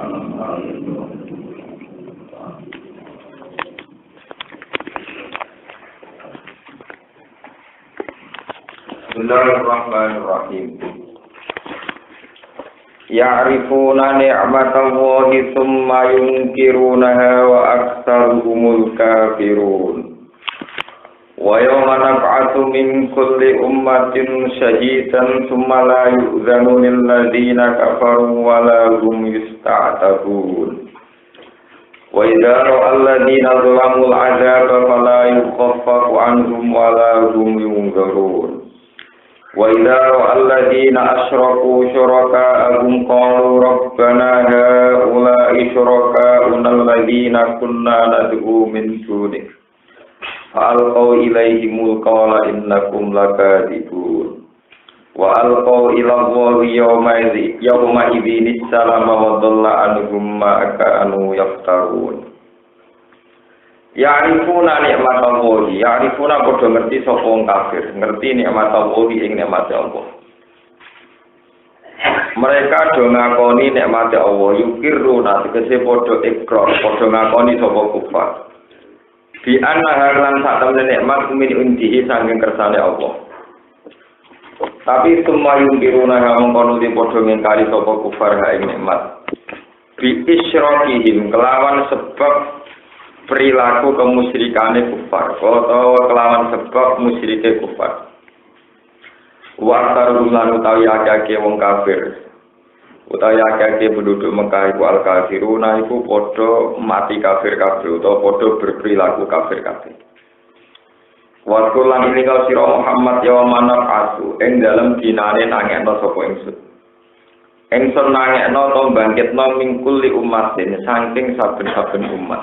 Bismillahirrahmanirrahim. Ya'rifuna ni'matallahi tsumma yunkirunaha wa aktsaruhumul kafirun. Wa yawma nab'atsu min kulli ummatin shahidan tsumma la yu'dzanu lil ladzina kafaru wa la hum yusta'tabun. Wa idza ra'al ladzina zalamul 'adzaba fala yukhaffafu 'anhum wa la hum yunzarun. Wa idza ra'al ladzina asyraku syuraka'ahum qalu rabbana ha'ula'i syuraka'una alladzina kunna nad'u min dunik fa'alqaw ilaihimul qawla innakum lakadzibun wa alqaw ila Allahi yawma idzin salama wa dhalla anhum ma kanu yaftarun. Ya'rifuna ni'matallahi, ya'rifuna padha ngerti sapa wong kafir, ngerti ni'matallahi ing nikmate Allah. Mereka do ngakoni nikmate Allah, yukiruna tegese padha ikrar, padha ngakoni sapa kufar. Bi anna lan satamene nikmat min undihi saking kersane Allah. Tapi semua yukiruna mongkon di padha ngingkari sapa kufar ha ing nikmat. Bi isyrokihim kelawan sebab perilaku kemusyrikane kufar atau kelawan sebab musyrike kufar. Wa tarun utawi akeh wong kafir utawi akeh penduduk Mekah iku al kafiruna iku padha mati kafir kabeh utawa padha berperilaku kafir kabeh. Wa kulan ini kau sira Muhammad ya manaf asu ing dalem dinane nangekno sapa ingsun. Ingsun nangekno to bangkitno mingkul li umatin saking saben-saben umat.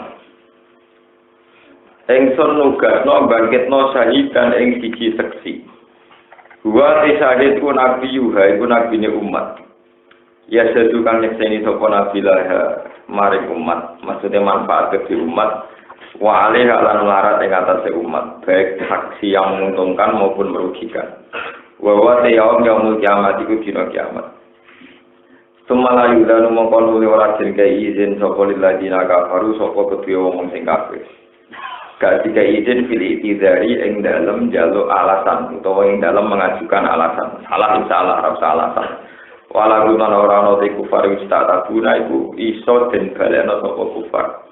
Engson nugasno bangkitno syahidan ing siji seksi. Wa syahid ku nabi yuha iku nabine umat. Ya sedukan nyekseni sapa nabi lah maring umat, maksudnya manfaat bagi umat wa alaiha lan larat ing atase umat, baik saksi yang menguntungkan maupun merugikan. Wa wa yaumul kiamat iku dina kiamat. Sumala yudanu mongkon nuli ora jenenge izin sapa lil ladina kafaru sapa kedue wong sing kafir. Gak tiga izin pilih itidari yang dalam jalur alasan atau yang dalam mengajukan alasan salah alasan walau guna orang noti kufar wisata tabuna ibu iso dan balena sopo kufar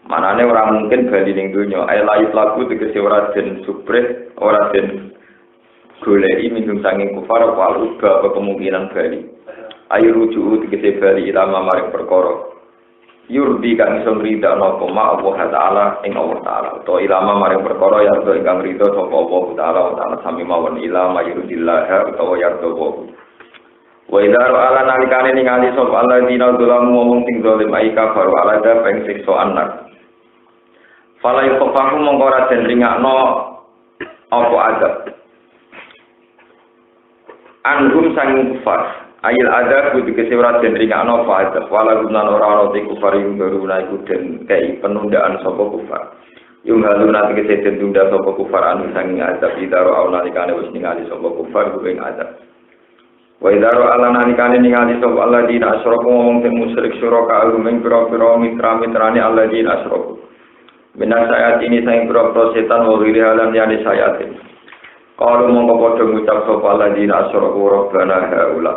manane orang mungkin bali ning dunya layu lagu tegese ora den subreh ora den goleki minum sanging kufar walau apa kemungkinan bali ayo rujuk tegese bali ilama maring perkara yurdi kang iso ngrida napa ma Allah taala ing Allah taala to ilama maring perkara ya to ingkang rida sapa Allah taala sami mawon ilama yurdillah utawa yardo wa idza ra'ala nalikane ningali sapa alladzina dzalamu wong sing zalim ai kafir ala da peng siksa anak fala yufahu mongko ora den ringakno apa adab anhum sang kufar ayil ada kudu kesewara den ringakno faedah wala gunan ora ana te kufar yung garuna iku den kei penundaan sapa kufar yung haluna tegese den tunda sapa kufar anu sanging azab idaro ana nalikane wis ningali sapa kufar kuwi azab wa idaro ala nalikane ningali sapa alladzina asyraku wong sing musyrik syuraka ing pira-pira mitra-mitrane alladzina asyraku minas sayat ini sing pira-pira setan wa wiri halan yani sayatin kalau mongko padha ngucap sapa alladzina asyraku rabbana haula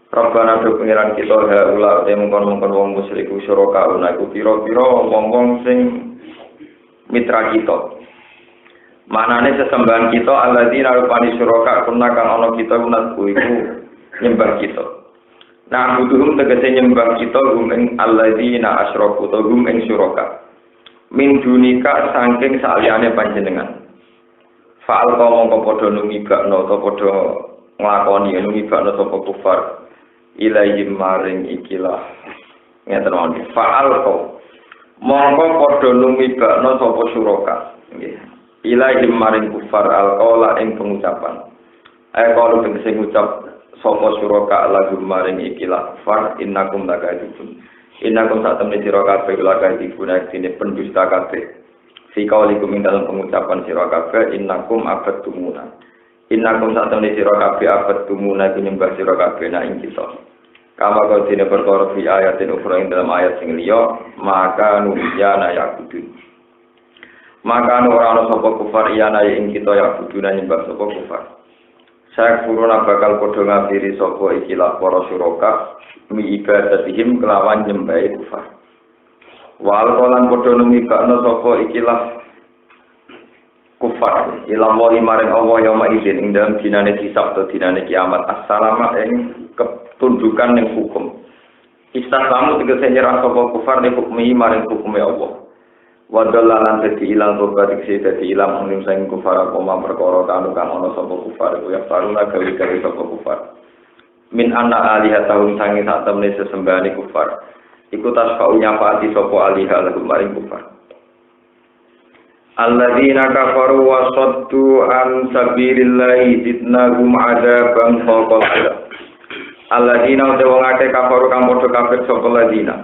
Rabbana do pengiran kita haula te mongkon-mongkon wong musyrik syuraka ana iku pira-pira wong-wong sing mitra kita. Manane sesembahan kita alladzina rupani syuraka kuna kang ana kita kunat iku nyembah kita. Nah butuhum tegese nyembah kita gum ing alladzina asyraku to gum ing syuraka. Min dunika saking saliyane panjenengan. Fa'al mongko padha numibakno to padha nglakoni numibakno sapa kufar ilaihim maring ikilah ngeten mawon fa'al ko mongko padha numibakno sapa suraka nggih ilaihim maring kufar alqaula ing pengucapan kalau tegese ngucap sapa suraka lagu maring ikilah far innakum lakadzibun innakum satamne sira kabeh lakadzibun dene pendusta kabeh fi qaulikum ing dalam pengucapan sira kabeh innakum abattumuna innakum satamne sira kabeh abattumuna nyembah sira kabeh ing kita Kama kau dene perkara fi ayatin ukhra ing dalam ayat sing liya, maka nuyana yakudun. Maka ora ana sapa kufar iyana ing kita yakudun nyembah sapa kufar. Saya kuruna bakal padha ngafiri sapa ikilah para suraka mi ibadatihim kelawan nyembah kufar. Wal kolan padha numibakna sapa ikilah kufar ilang wali maring Allah yauma idzin ing dalem dinane hisab to dinane kiamat assalama ing ketundukan ning hukum istaslamu tegese nyerah sapa kufar ning hukmi maring hukume Allah wa dalalan dadi ilang kufar dadi ilang ning sing kufar koma perkara kanu kang ana sapa kufar ya faruna gawe sapa kufar min anna alihatahum sangi sak temne sesembahane kufar iku tasfa'u nyapati sapa aliha lagu maring kufar. Alladzina kafaru wa saddu an sabilillahi zidnahum adzaban fawqa dzalik. Alladzina wong akeh kafaru kang padha kafir sapa ladina.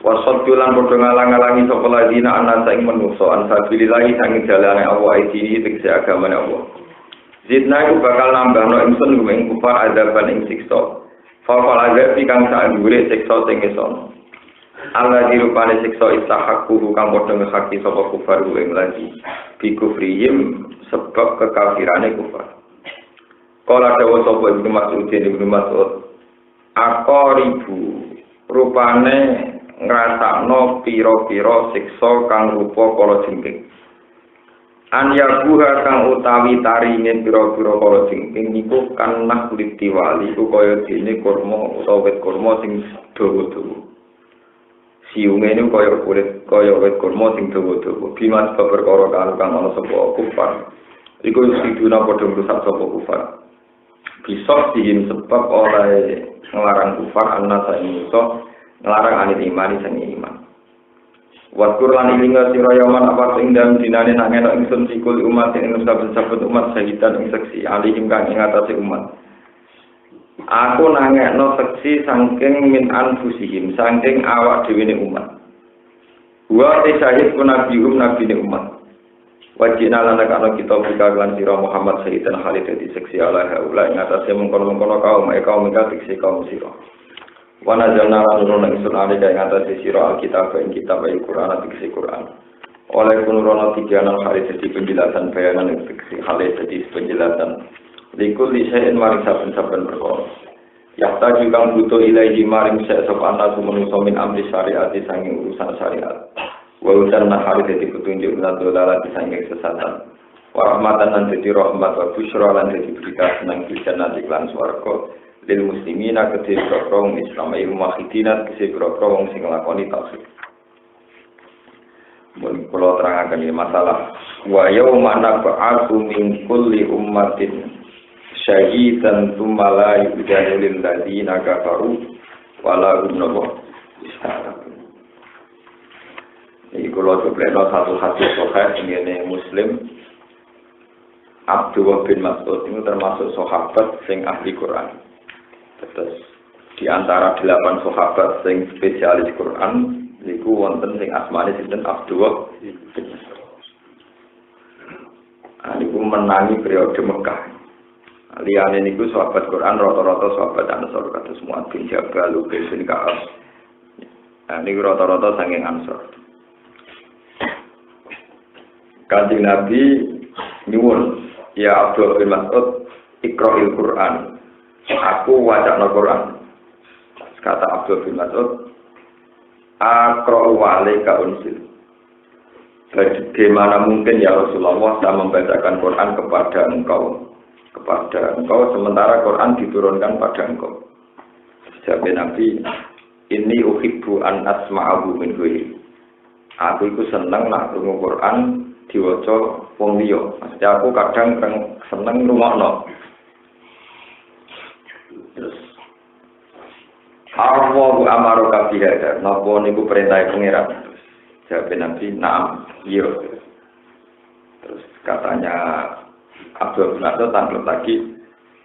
Wa saddu lan padha ngalang-alangi sapa ladina ana ing manungsa an sabilillahi sang dalane Allah iki tegese agamane Allah. Zidnahu bakal nambahno ingsun ing kufar adzaban ing siksa. Fawqa dzalik kang sak dhuwure siksa sing isono. Allah dirupane siksa istahaqquhu kang padha ngehaki sapa kufar ing lagi bi kufrihim sebab kekafirane kufar. Kala dawa sapa Ibnu Mas'ud aqaribu rupane ngrasakno pira-pira siksa kang rupa kala jengking. An yabuha kang utawi taringe pira-pira kala jengking niku kan nakhlit diwali ku kaya dene kurma utawa wit kurma sing dawa-dawa. Siunge ini kaya wit kurma sing dawa-dawa. Bimas perkara kang ana sapa kufar. Iku siduna padha rusak sapa kufar. Bisa dihim sebab oleh nglarang kufar annasa iso nglarang anil iman sing iman. Wakur lan ilinga sira yaman apa sing dalem dinane nang enak ingsun sikul umat ing saben-saben umat sahidan ing seksi alihim kang ing atase umat. Aku nangekno seksi saking min anfusihim saking awak dhewe ne umat. Wa syahid kunabihum nabine umat. Wajina lan ana kita lan sira Muhammad Sayyidan Khalid dadi seksi ala haula ing atase mengkono-mengkono kaum diksi kaum sira. Wa nazalna lan nurun ingsun alika ing atase sira alkitab ing kitab Al-Qur'an diksi Qur'an. Oleh penurunan tiganan Khalid dadi penjelasan bayanan ing diksi Khalid dadi penjelasan likul lisain maring saben-saben perkara. Yakta juga butuh ilahi maring sesok anak manusia min amri syariat sanging urusan syariat. Wa udan nahari dadi petunjuk lan dolalah sanging sesatan. Wa rahmatan lan dadi rahmat wa busyra lan dadi berita senang jannah lan swarga lil muslimina kedhe wong Islam ayu muwahhidina kedhe wong sing nglakoni tauhid. Mun kula terangaken masalah wa yauma nab'atsu min kulli ummatin syahidan tumala yujanulil ladina kafaru wala gunnawa isharab. Iki kula coba satu hadis sahih ngene Muslim. Abdullah bin Mas'ud itu termasuk sahabat sing ahli Quran. Terus di antara 8 sahabat sing spesialis Quran niku wonten sing asmane sinten Abdullah bin Mas'ud. Niku menangi periode Mekah. Liyane niku sahabat Quran rata-rata sahabat Ansor kados Mu'adz bin Jabal, Ubay bin Ka'ab. Niku rata-rata saking Ansor. Kanjeng Nabi nyuwun, ya Abdul bin Mas'ud, ikra'il Quran. Aku wacana Quran. Kata Abdul bin Mas'ud, aqra'u 'alaika unsil. Bagaimana mungkin ya Rasulullah saya membacakan Quran kepada engkau? Sementara Quran diturunkan pada engkau. Jawab Nabi, ini uhibbu an asma'ahu min ghairi. Aku iku seneng nak krungu Quran diwaca wong liya. Maksudnya aku kadang seneng ngrungokno. Terus Allahu amaroka bihadar. Napa niku perintah pangeran? Jawab Nabi, "Na'am." Iya. Terus katanya Abdul bin Mas'ud tanglet lagi,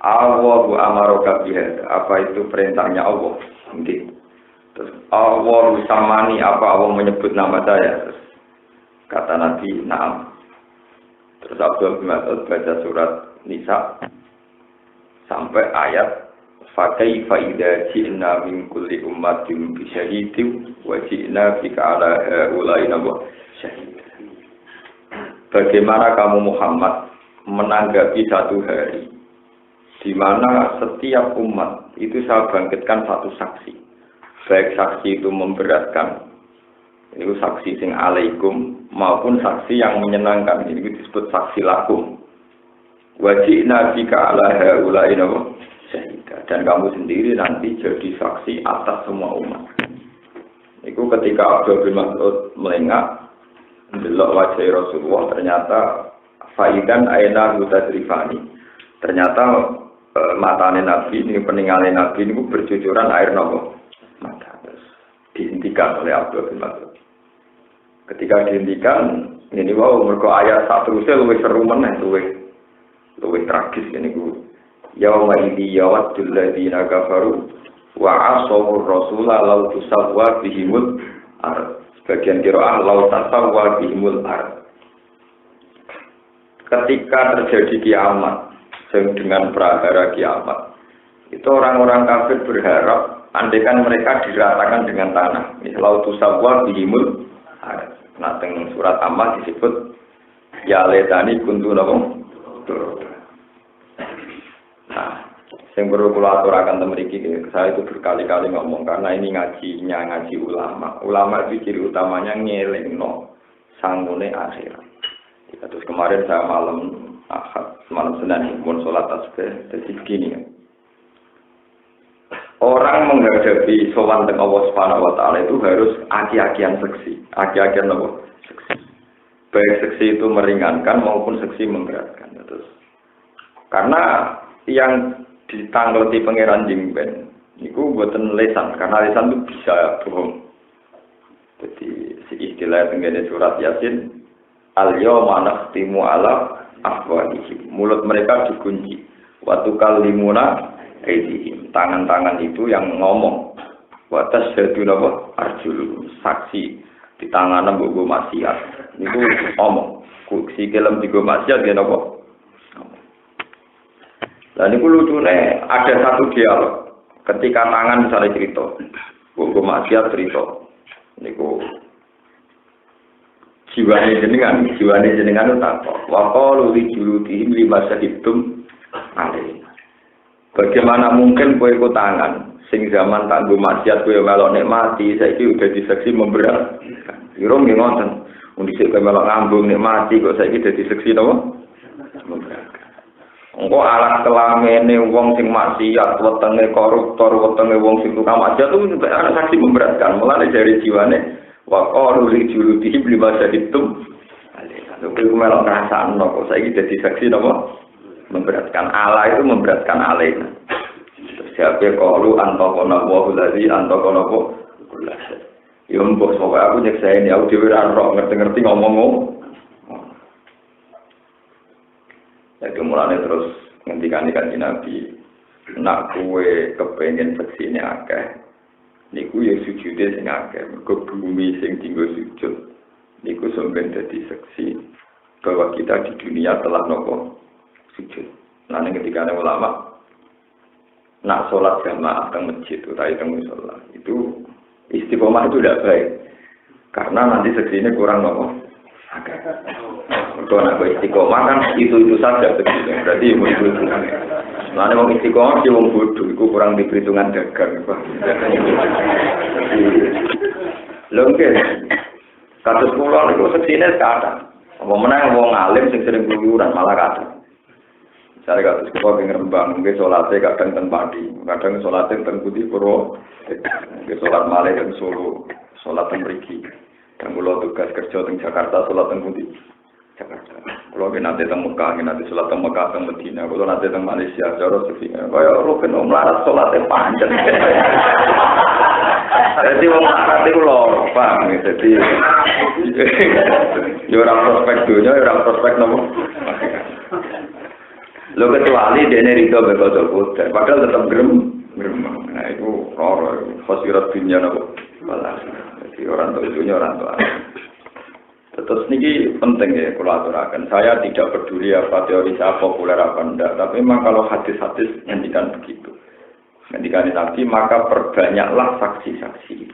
Allahu amaroka bihadar. Apa itu perintahnya Allah? Mungkin. Terus Allah samani apa Allah menyebut nama saya? Terus kata Nabi, "Na'am." Terus Abdul bin Mas'ud baca surat Nisa sampai ayat fakaifa idza ji'na min kulli ummatin bi syahidin wa ji'na bika ala ulaina syahid. Bagaimana kamu Muhammad menanggapi satu hari di mana setiap umat itu saya bangkitkan satu saksi, baik saksi itu memberatkan, itu saksi sing alaikum, maupun saksi yang menyenangkan, ini disebut saksi lakum. Wajibna bika ala haulaina syahida, dan kamu sendiri nanti jadi saksi atas semua umat. Itu ketika Abdul bin Mas'ud melengak mendelok wajah Rasulullah, ternyata faidan aina mutadrifani, ternyata matane Nabi ini, peninggalan Nabi ini bercucuran air nopo mata. Terus dihentikan oleh Abdul bin Mas'ud. Ketika dihentikan, ini wow, mergo ayat satu luwih seru meneh, luwih tragis ini ku. Yauma idzi yawaddul ladzina kafaru wa asawur rasula law tusawwa bihimul ard. Sebagian qiraah law tasawwa bihimul ard. Ketika terjadi kiamat dengan prahara kiamat, itu orang-orang kafir berharap andaikan mereka diratakan dengan tanah. Misal tusawwa bihimul ard. Nah, teng surat Ammah disebut ya letani kuntu napa. Nah, yang perlu kula aturaken temen iki, saya itu berkali-kali ngomong karena ini ngaji ulama. Ulama itu ciri utamanya ngelingno sangune akhirat. Terus kemarin saya malam Senin pun sholat tasbih, jadi begini ya. Orang menghadapi sowan dengan Allah Subhanahu wa taala itu harus aki-akian seksi. Aki-akian apa? Seksi. Baik seksi itu meringankan maupun seksi memberatkan. Terus karena yang ditangleti pangeran Jingben niku mboten lesan, karena lesan itu bisa bohong. Jadi si istilah tenggene surat Yasin, al-yawma nakhtimu ala afwahihim, mulut mereka dikunci, wa tukallimuna aydihim, tangan-tangan itu yang ngomong, wa tasyhaduna arjuluhum, saksi di tangan mbok maksiat niku ngomong, sikilem digo maksiat ya napa. Lah niku lucune ada satu dialog ketika tangan misalnya cerita, mbok maksiat cerita niku jiwane jenengan itu takok. Wa qalu li juludihim lima syahidtum alaihi. Bagaimana mungkin kowe iku tangan sing zaman tak nggo maksiat kowe melok nikmati, saiki udah diseksi memberat. Kira nggih ngoten. Mun dhisik kowe melok ngambung nikmati kok saiki dadi seksi napa? Memberat. Engko alat kelamene wong sing maksiat, wetenge koruptor, wetenge wong sing tukang maksiat itu ana saksi memberatkan. Mulane dari jiwane wa qalu li juludihim lima syahidtum alaihi. Kowe melok ngrasakno kok saiki dadi saksi napa? Memberatkan. Allah itu memberatkan alaina. Siapa qalu antaqana wa allazi antaqana kullu syai. Ya mbok sok aku nyekseni aku dhewe ora ro ngerti-ngerti ngomong. Jadi mulane terus ngendikan kanjeng Nabi, nak kowe kepengin seksine akeh niku ya sujude sing akeh, mergo bumi sing dienggo sujud niku sampeyan dadi seksi bahwa kita di dunia telah nopo sujud. Nah, ketika ada ulama nak sholat jamaah ke masjid utawa ke mushola itu istiqomah itu tidak baik karena nanti seksinya kurang nopo. Kalau nak istiqomah kan itu saja seksinya berarti itu. Nah, mau istiqomah sih wong bodoh itu kurang diperhitungan dagang. Lengket kados kula niku seksine sekarang. Apa menang wong alim sing sering keluyuran malah kadang. Saya kados kula ping Rembang, nggih salate kadang teng Pati, kadang salate teng Putih Purwo, nggih salat malih teng Solo, salat teng mriki. Dan kula tugas kerja teng Jakarta, salat teng Putih Jakarta. Kula nate teng Mekah, nate salat teng Mekah teng Madinah, kula nate teng Malaysia, cara sefine. Kaya rukun mlarat salate pancen. Jadi wong mlarat iku loro, paham ya. Dadi yo ora prospek dunya, yo ora prospek nopo. Lo kecuali dia rido betul betul, padahal tetap gerem. Nah itu orang fasirat dunia nopo balas. Jadi orang tua dunia orang tua. Terus niki penting ya kalau aturakan. Saya tidak peduli apa teori saya populer apa enggak, tapi memang kalau hadis-hadis nyanyikan begitu. Ketika Nabi maka perbanyaklah saksi-saksi.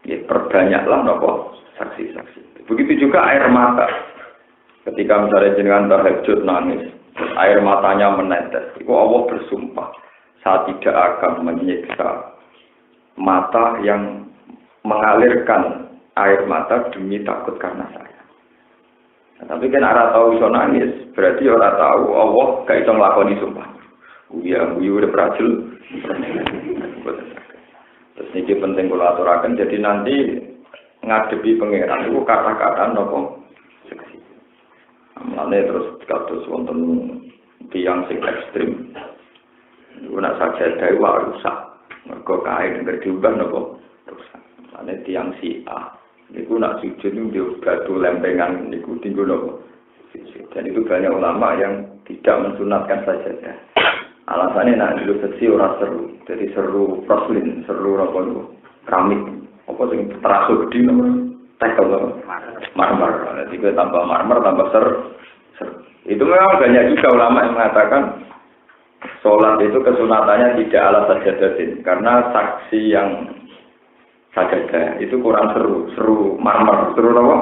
Ya, perbanyaklah nopo saksi-saksi. Begitu juga air mata. Ketika misalnya jenengan tahajud nangis, air matanya menetes. Itu Allah bersumpah, saya tidak akan menyiksa mata yang mengalirkan air mata demi takut karena saya. Nah, tapi kan orang tahu iso nangis, berarti orang tahu Allah gak iso nglakoni sumpah. Uya udah berhasil. Terus ini penting kalau aturakan. Jadi nanti ngadepi pangeran itu kata-kata nopo seksi. Mulane terus kados wonten tiyang sing ekstrim. Iku nak sajadah wae rusak. Mergo kae nek diubah nopo rusak. Mulane tiyang Syiah niku nak sujud niku batu lempengan niku tinggal nopo. Dan itu banyak ulama yang tidak mensunatkan sajadah. Alasannya nak dulu sesi ora seru, jadi seru porselin, seru apa itu keramik, apa sing terasuk di nomor tekel marmer, jadi kita tambah marmer tambah seru. Itu memang banyak juga ulama yang mengatakan sholat itu kesunatannya tidak ala sajadatin, karena saksi yang sajadah itu kurang seru marmer, seru apa?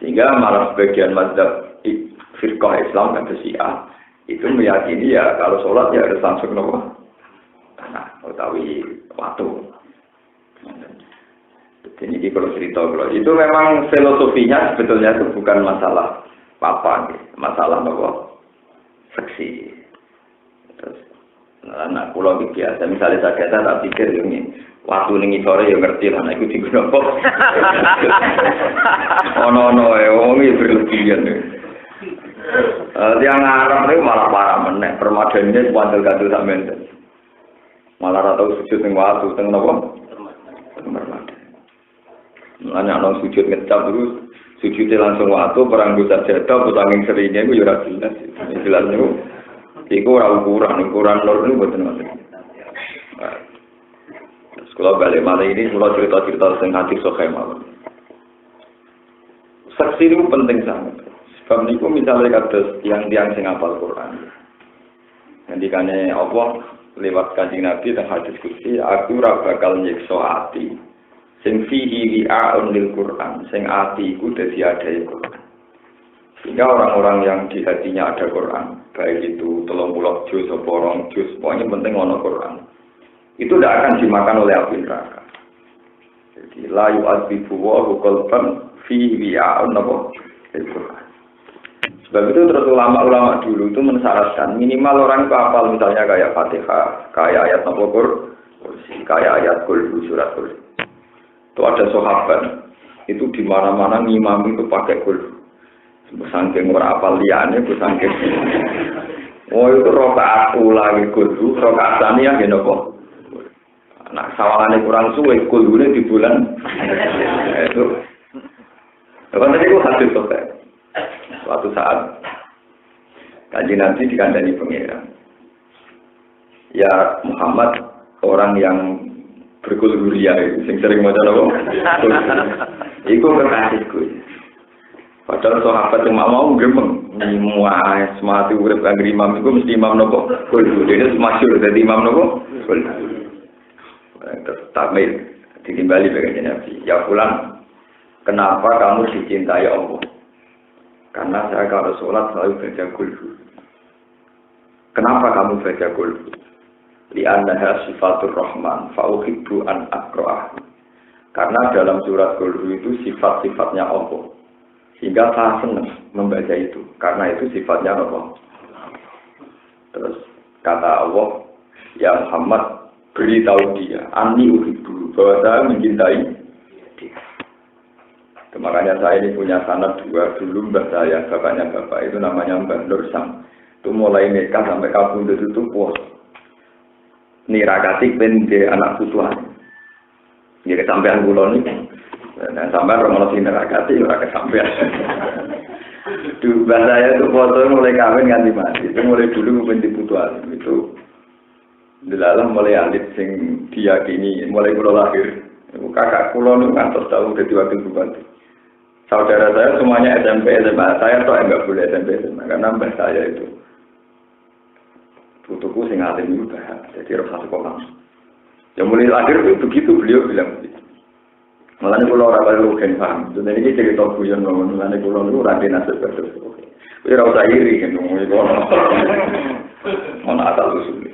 Sehingga malah sebagian mazhab firqah Islam dan Syiah itu meyakini ya kalau sholat ya harus langsung nopo tanah utawi watu. Jadi kalau cerita kalau itu memang filosofinya sebetulnya itu bukan masalah apa, masalah nopo seksi. Terus anak pulau biasa misalnya saya tak pikir ini waktu ning sore ya ngerti lah nek iku digunakan apa. Ono iki berlebihan. Tiang Arab itu malah parah meneh, permadaninya sepanjang gadu sampean. Malah rata sujud ning watu teng napa? Permadani. Ana ana sujud ngecap terus sujudnya langsung watu perang dosa jatuh putanging serinya itu ya ora jelas. Jelas niku iku ora ukuran nur niku mboten wonten. Terus kalau balik malah ini kula cerita-cerita sing hati sokhe mawon. Saksi itu penting sangat. Sebab niku misalnya kados tiang-tiang sing hafal Quran. Ngendikane Allah lewat Kanjeng Nabi dan hadis qudsi, aku ora bakal nyiksa ati sing fihi wi'a'un lil Quran, sing ati iku dadi adahe Quran. Sehingga orang-orang yang di hatinya ada Quran, baik itu 30 juz atau 2 juz, pokoknya penting ono Quran. Itu tidak akan dimakan oleh api neraka. Jadi la yu'adzibu wa qalban fihi wi'a'un lil Quran. Sebab itu terus ulama-ulama dulu itu mensyaratkan minimal orang itu hafal misalnya kayak Fatihah, kayak ayat kursi, kayak ayat Qul surat Qul. Itu ada sahabat itu di mana-mana ngimam itu pakai Qul. Saking ora hafal liyane ku saking. Oh itu rakaat ulangi Qul, rakaat saniyah ya napa. Nah, sawangane kurang suwe Qulune di bulan. Itu. Kan tadi ku hadis selesai. Suatu saat Kanjeng Nabi dikandani pangeran. Ya Muhammad orang yang berkulhuria itu sing sering maca apa? Iku kekasihku. Padahal sahabat yang mau gremeng muas mati urip kanggo imam iku mesti imam nopo? Kulhu. Dene masyhur dadi imam nopo? Kulhu. Terus takmir ditimbali Kanjeng Nabi. Ya pulang. Kenapa kamu dicintai Allah? Karena saya kalau sholat selalu baca kulhu. Kenapa kamu baca kulhu? Li'annaha sifatur rahman fa'uhibbu an akra'ah. Karena dalam surat kulhu itu sifat-sifatnya Allah. Sehingga saya senang membaca itu. Karena itu sifatnya Allah. Terus kata Allah, ya Muhammad beritahu dia, anni uhibbu, bahwa saya mencintai dia. Makanya saya ini punya sanad 2 dulu mbah saya, bapaknya bapak itu namanya Mbah Nur Sam. Itu mulai nikah sampai kabundut itu puas. Nirakati pende anak putuan. Jadi kesampean kula niki. Dan sampean romono sing nirakati ora kesampean. Mbah saya itu foto mulai kawin nganti mati. Itu mulai dulu pende putuan itu. Delalah mulai alit sing diyakini mulai kula lahir. Kakak kula niku ngantos tau dadi wakil bupati. Saudara saya semuanya SMP SMA, saya toh enggak boleh SMP SMA karena mbah saya itu Putuku sing alim itu bahas, jadi rasa sekolah. Yang mulai lahir itu begitu beliau bilang begitu. Malah kalau orang baru kan paham, jadi ini cerita guyon ngomong, malah kalau lu rakyat nasib betul. Tapi rasa iri kan ngomong itu, mana asal usul.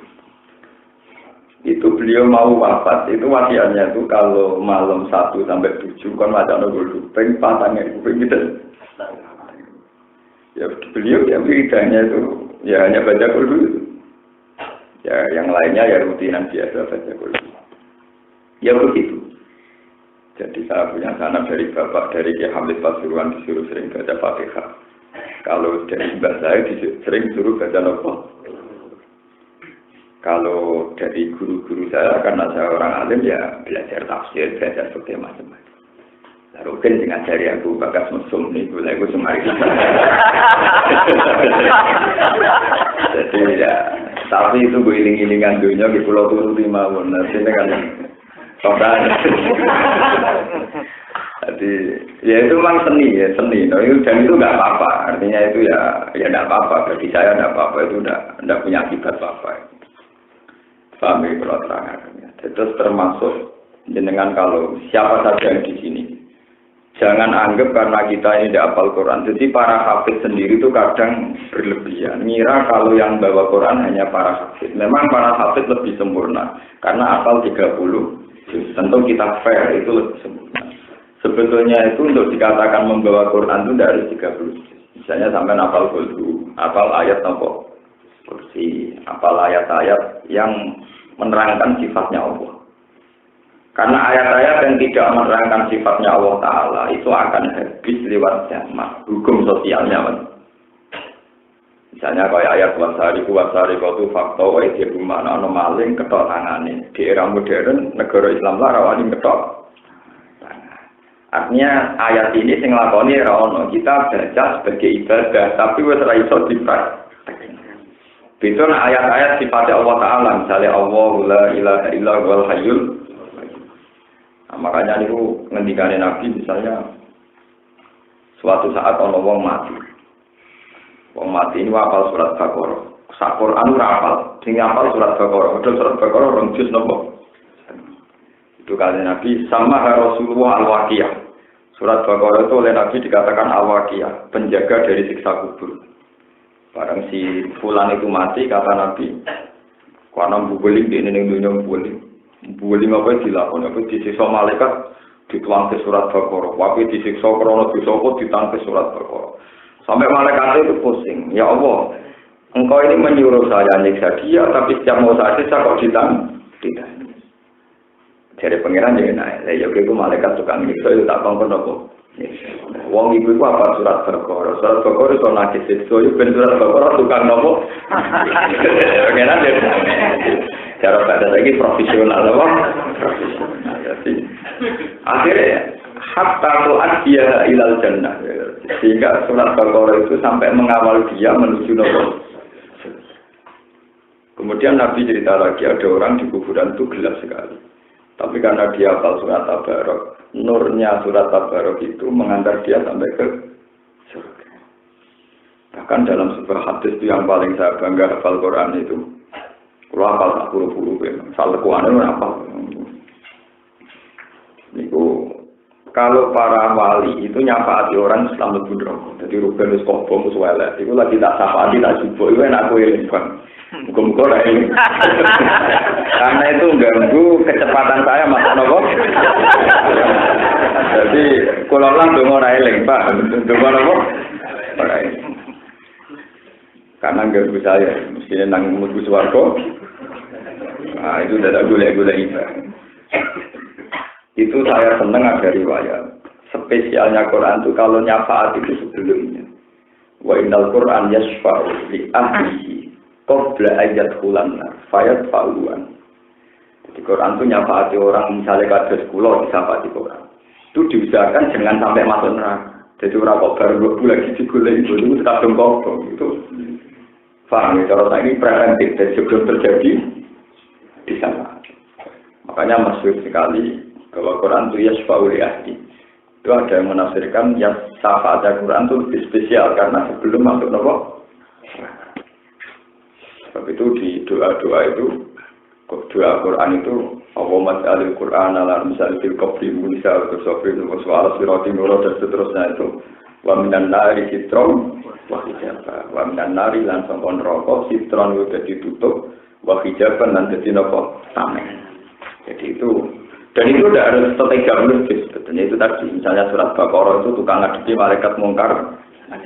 Itu beliau mau wafat, itu wasiatnya itu kalau malam 1 sampai 7 kan macam nongol peng patangnya itu gitu. Ya beliau yang wiridanya itu ya hanya baca Qul itu. Ya yang lainnya ya rutinan biasa baca Qul. Ya begitu. Jadi saya punya sanad dari bapak dari Ki Hamid Pasuruan disuruh sering baca Fatihah. Kalau dari mbak saya sering disuruh baca apa? Kalau dari guru-guru saya karena saya orang alim ya belajar tafsir, belajar fikih macam-macam. Lalu kan dengan jari aku bakas mesum nih, gue lagi semari. Jadi ya, tapi itu gue iling-ilingan dunia di Pulau Turu 5 tahun. Nanti kan sobat. Jadi ya itu memang seni ya seni. No, dan itu nggak apa-apa. Artinya itu ya nggak apa-apa. Bagi saya nggak apa-apa itu nggak punya akibat apa-apa. Paham ya kalau terangkan. Terus termasuk jenengan kalau siapa saja yang di sini. Jangan anggap karena kita ini tidak hafal Quran. Jadi para hafid sendiri itu kadang berlebihan. Ngira kalau yang bawa Quran hanya para hafid. Memang para hafid lebih sempurna. Karena hafal 30. Tentu kita fair itu lebih sempurna. Sebetulnya itu untuk dikatakan membawa Quran itu tidak harus 30. Misalnya sampai hafal Qul, hafal ayat apa? Kursi, hafal ayat-ayat yang menerangkan sifatnya Allah. Karena ayat-ayat yang tidak menerangkan sifatnya Allah Ta'ala itu akan habis lewat zaman, hukum sosialnya. Misalnya kayak ayat wasari itu fakta wa itu mana maling ketok tangane. Di era modern negara Islam lah rawani ketok tangan. Artinya ayat ini sing lakoni ra ono kita baca sebagai ibadah tapi wis ra iso dipraktekkan. Itu ayat-ayat sifatnya Allah Ta'ala misalnya Allah la ilaha illa huwal hayyul. Nah, makanya itu ngendikane Nabi misalnya suatu saat ono wong mati. Wong mati ini hafal surat Baqarah. Sak Quran ora hafal, sing hafal surat Baqarah. Padahal surat Baqarah rong juz nopo. Itu kali Nabi sama Rasulullah Al-Waqiah. Surat Baqarah itu oleh Nabi dikatakan Al-Waqiah, penjaga dari siksa kubur. Barang si fulan itu mati kata Nabi, karena bubeling di ini dunia bubeling. Buling apa dilakoni apa disiksa malaikat dituang ke surat Baqarah. Wae disiksa krana dosa apa ditang ke surat Baqarah. Sampai malaikat itu pusing. Ya Allah, Engkau ini menyuruh saya nyiksa dia tapi setiap mau saya siksa kok ditang? Tidak. Jadi pangeran jadi naik. Ya itu malaikat tukang nyiksa itu tak kongkon apa? Wong ibu itu apa surat Baqarah? Surat Baqarah itu nakis siksa itu ben surat Baqarah tukang nopo? Pangeran jadi cara baca lagi profesional apa? Profesional. Jadi akhirnya hatta tu'ad dia ilal jannah. Sehingga surat Baqarah itu sampai mengawal dia menuju neraka. Kemudian Nabi cerita lagi ada orang di kuburan itu gelap sekali. Tapi karena dia hafal surat Tabarok, nurnya surat Tabarok itu mengantar dia sampai ke surga. Bahkan dalam sebuah hadis itu yang paling saya bangga hafal Quran itu. Kalau hafal tak buru-buru, salah kuannya apa? Niku kalau para wali itu nyafaati orang Islam lebih rokok. Jadi Ruben wis kobong suwelek. Iku lagi tak syafaati tak jupuk. Iku enak kowe bang. Muga-muga ra ini. Karena itu ganggu kecepatan saya masuk nopo. Jadi kula lan donga ora eling, Pak. Donga nopo? Ora eling. Karena ganggu saya, mestinya nang mlebu swarga. Nah, itu udah gula-gula ibadah. Itu saya senang ada riwayat. Spesialnya Quran itu kalau nyafaat itu sebelumnya. Wa innal Quran yashfa'u li ahlihi qabla ayat hulan fayat fa'uan. Jadi Quran itu nyafaati orang misalnya kados kula disyafaati Quran. Itu diusahakan jangan sampai masuk neraka. Jadi orang kok baru lagi digoleki itu kadung kok itu. Paham ya, cara ini preventif dan sebelum terjadi di sana. Makanya masyhur sekali bahwa Quran itu yashfa'u li ahli. Itu ada yang menafsirkan yang syafaat Quran itu lebih spesial karena sebelum masuk neraka. Sebab itu di doa-doa itu, doa Quran itu, Allahumma ja'alil Quran ala misal fil qabri musa wa sofrin wa su'ala sirati nura dan seterusnya itu. Wa minan nari sitron wa hijabah. Wa minan nari lan sampun neraka sitron udah ditutup wa hijaban lan dadi napa tameng. Jadi itu, dan itu udah harus strategi juz sebetulnya itu tadi. Misalnya surat Baqarah itu tukang ngadepi malaikat mungkar. Nah,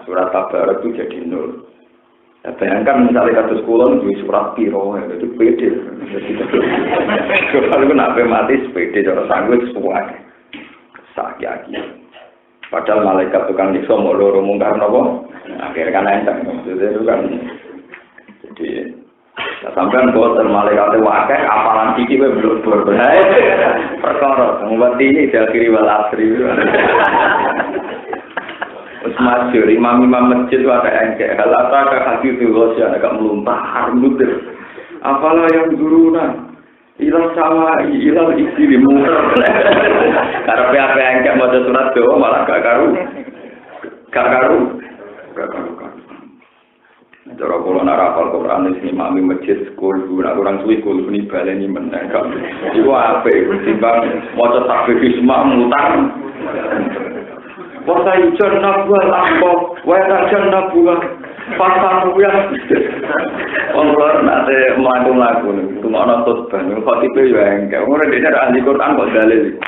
surat Tabarak itu jadi nol. Ya, bayangkan misalnya kados kulon di surat piro itu pede. Kalau kena mati pede cara sanggup semua. Sakit. Padahal malaikat tukang nyiksa mau loro mungkar napa? Akhirnya kan enteng. Itu kan jadi sampean boten malaikat wae apalan iki wae blur-blur. Perkara ngwati ini diakhiri wal asri. Masyhur imam-imam masjid wae engke halata ka hadis Rasul agak melumpah mudir. Apalah yang guruna ilang sama ilang isi di muter. Karepe apa engke maca surat doa malah gak karu. Cara kula nek hafal Quran iki imam masjid sekolah guna orang suwi kul ni baleni meneh kan. Iku apik timbang maca takbir isma mutar. Wasa ijon nabuah lampo, wasa ijon nabuah pasang buah. Orang nanti melaku itu mana khutbah, khotibnya ya enggak. Orang dia ada ahli Quran kok dalil.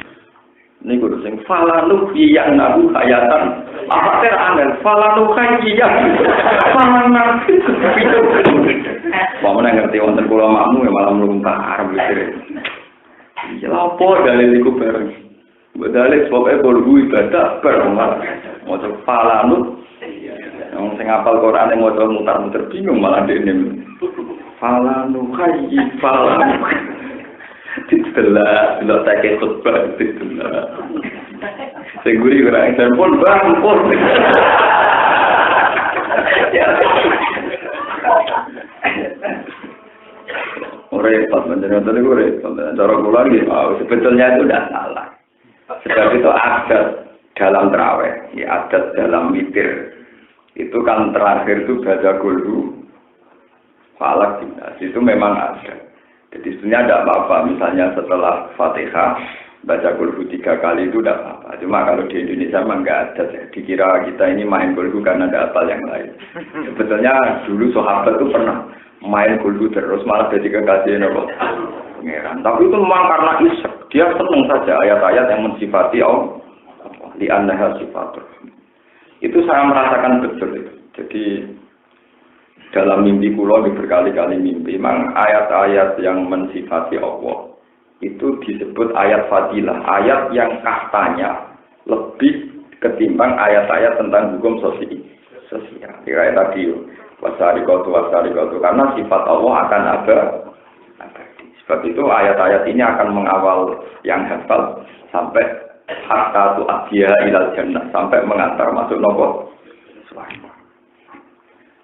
Ini guru sing falanu yang nabu hayatan. Apa teranel falanu kajian, falanu. Paman ngerti wonten kula makmu ya malah mlumpah mikir. Ya apa dalil iku bareng. Badale sebabnya kalau ibadah berumah mau falanu, yang sing hafal Quran yang mau mutar-mutar bingung malah dene falanu kayi falanu, ditelah tidak tak khutbah ditelah, seguri orang telepon bangkut, repot menjadi repot, cara pulang gitu, sebetulnya itu tidak salah. Sebab itu adat dalam terawih, ya adat dalam witir. Itu kan terakhir itu baca kulhu falak binas. Itu memang ada. Jadi sebenarnya tidak apa-apa. Misalnya setelah Fatihah baca kulhu 3 kali itu tidak apa-apa. Cuma kalau di Indonesia memang nggak ada. Dikira kita ini main kulhu karena ada hafal yang lain. Sebetulnya dulu sahabat itu pernah main kulhu terus malah jadi kekasih nopo. Tapi itu memang karena isyak. Dia senang saja ayat-ayat yang mensifati Allah. Li'annaha sifatur. Itu saya merasakan betul itu. Jadi dalam mimpi kula berkali-kali mimpi, memang ayat-ayat yang mensifati Allah itu disebut ayat fadilah, ayat yang kastanya lebih ketimbang ayat-ayat tentang hukum sosial. Kayak tadi wasariqatu karena sifat Allah akan ada. Sebab itu ayat-ayat ini akan mengawal yang hafal sampai hatta tu adhiya ilal jannah, sampai mengantar masuk nopo swarga.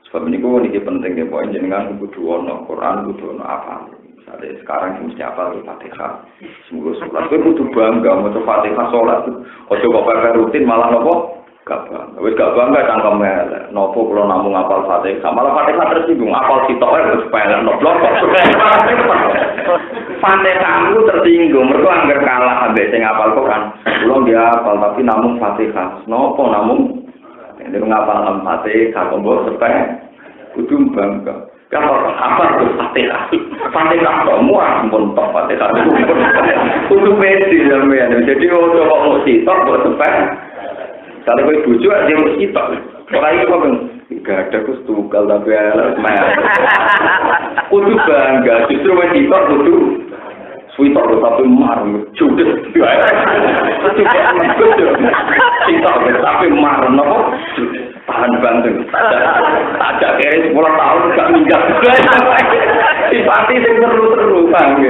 Sebab ini penting ya, poin jenengan kudu ono Quran, kudu ono apa. Misalnya sekarang mesti apa Fatihah. Semoga sholat kowe kudu bangga maca Fatihah sholat. Ojo kok rutin malah nopo gak bangga. Wis gak bangga cangkem elek. Nopo kula namung apal Fatihah. Malah Fatihah tersinggung apal sitok wis pelek noblok. Fatihahku tersinggung, mergo angger kalah ambek sing apal Quran. Kula nggih apal tapi namung Fatihah. Nopo namung nek ngapal Fatihah kok mbok sepek kudu bangga. Kalau apa itu Fatihah? Fatihah kok muah pun tok Fatihah. Kudu pede sampeyan. Jadi ojo kok mau sitok kok sepek. Kalau kowe bojo aja mesti sitok. Ora iso kok enggak ada kustugal tapi elek. Kudu bangga, justru wis sitok kudu Suitok lho tapi marah, judes. Sitok tapi marah, nopo? Tahan banting. Tajak kere 10 tahun gak minggat. Sifati sing seru-seru, bang.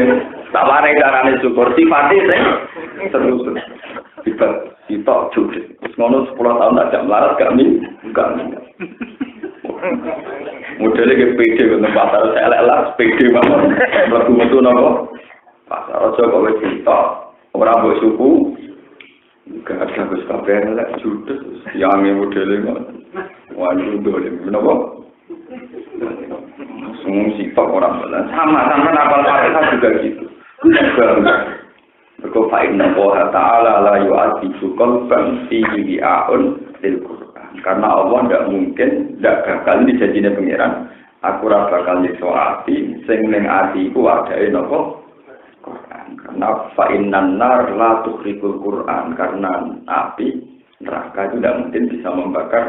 Tak warai carane syukur. Sifati sing seru-seru. Sitok judes. Ngono 10 tahun tajak melarat gak minggat. Modelnya ke PD ke tempat harus elek lah, PD banget. Betul-betul nopo. Pasar aja kok wis sitok ora mbok suku gak ada wis kabeh lek judes yang modele ngono wae ndole menapa sitok orang belas. Sama apal Fatihah juga gitu. Mergo fa inna Allah ta'ala la yu'adhibu qalban fihi bi'aun lil Qur'an. Karena Allah tidak mungkin, tidak bakal dijanjine pangeran. Aku ora bakal nyiksa ati sing ning atiku adae napa Quran. Karena fa innan nar la tuhrikul Quran. Karena api neraka itu tidak mungkin bisa membakar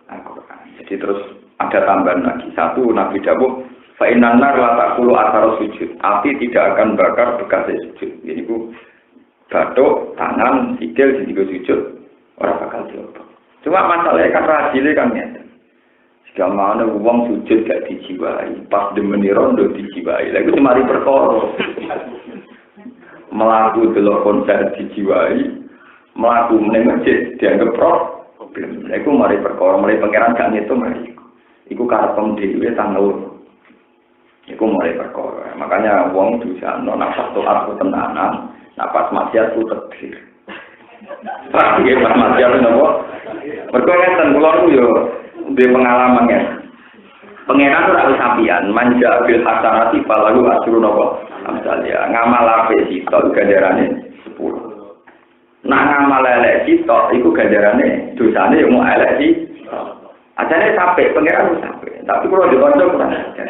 Al-Quran. Jadi terus ada tambahan lagi. Satu, Nabi dawuh fa innan nar la taqulu athara sujud. Api tidak akan bakar bekas sujud. Jadi ku batuk, tangan, sikil dienggo sujud ora bakal diobok. Cuma masalahnya kan rajile kan ngene. Jika mana uang sujud gak dijiwai, pas demeni rondo dijiwai. Lalu semari perkara. Melaku delok konser dijiwai, melaku meneng masjid dianggap problem. Lalu mari perkara, mari pangeran gak ngitung mari. Iku karepem dhewe tanggal. Iku mari perkara. Makanya uang dusano nafas aku tenanan, nafas maksiat ku tegir. Pak, nggih pas maksiat napa? Mergo ngeten kula yo di pengalaman ya, pengenan ora wis sampeyan manja bil hasanati falahu asrun apa amsalia ngamal apik sitok ganjarane 10. Nah ngamal elek sitok iku ganjarane dosane yo mau elek sitok. Ajane sampe pengenan wis sampe. Tapi kalau dikonco kurang ajar.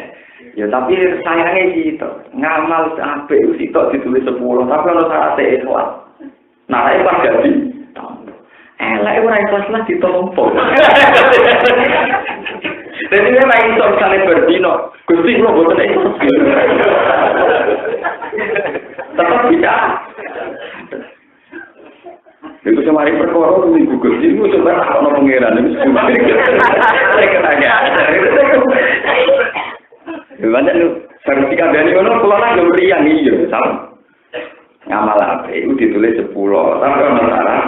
Ya tapi sayangnya sitok ngamal apik sitok ditulis 10 tapi ono syarat ikhlas. Nah lek pas jadi elek ora ikhlas lah ditompo. Dadi nek ora iso sale berdino, Gusti kula boten ikhlas. Tetep bisa. Iku semari perkara niku Gusti niku coba ono pangeran niku. Saya ketanya. Gimana lu? Sertifikat dari ono kula nang mriyang iya, salah. Ngamal apik iku ditulis 10, tapi ono syarat.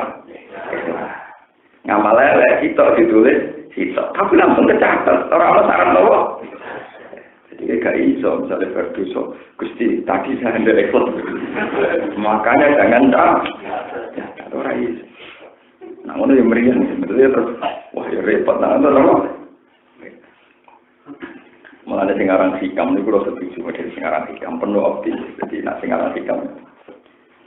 Ngamal elek sitok ditulis sitok, tapi langsung kecatat orang ana saran lho. Jadi gak iso misalnya berdosa, Gusti tadi saya ndak ikhlas. Makanya jangan ora iso. Nah ngono yo mriyang sebenarnya terus wah ya repot nang ngono. Malah sing aran hikam niku kula setuju model sing aran hikam penuh optimis. Jadi nek sing aran hikam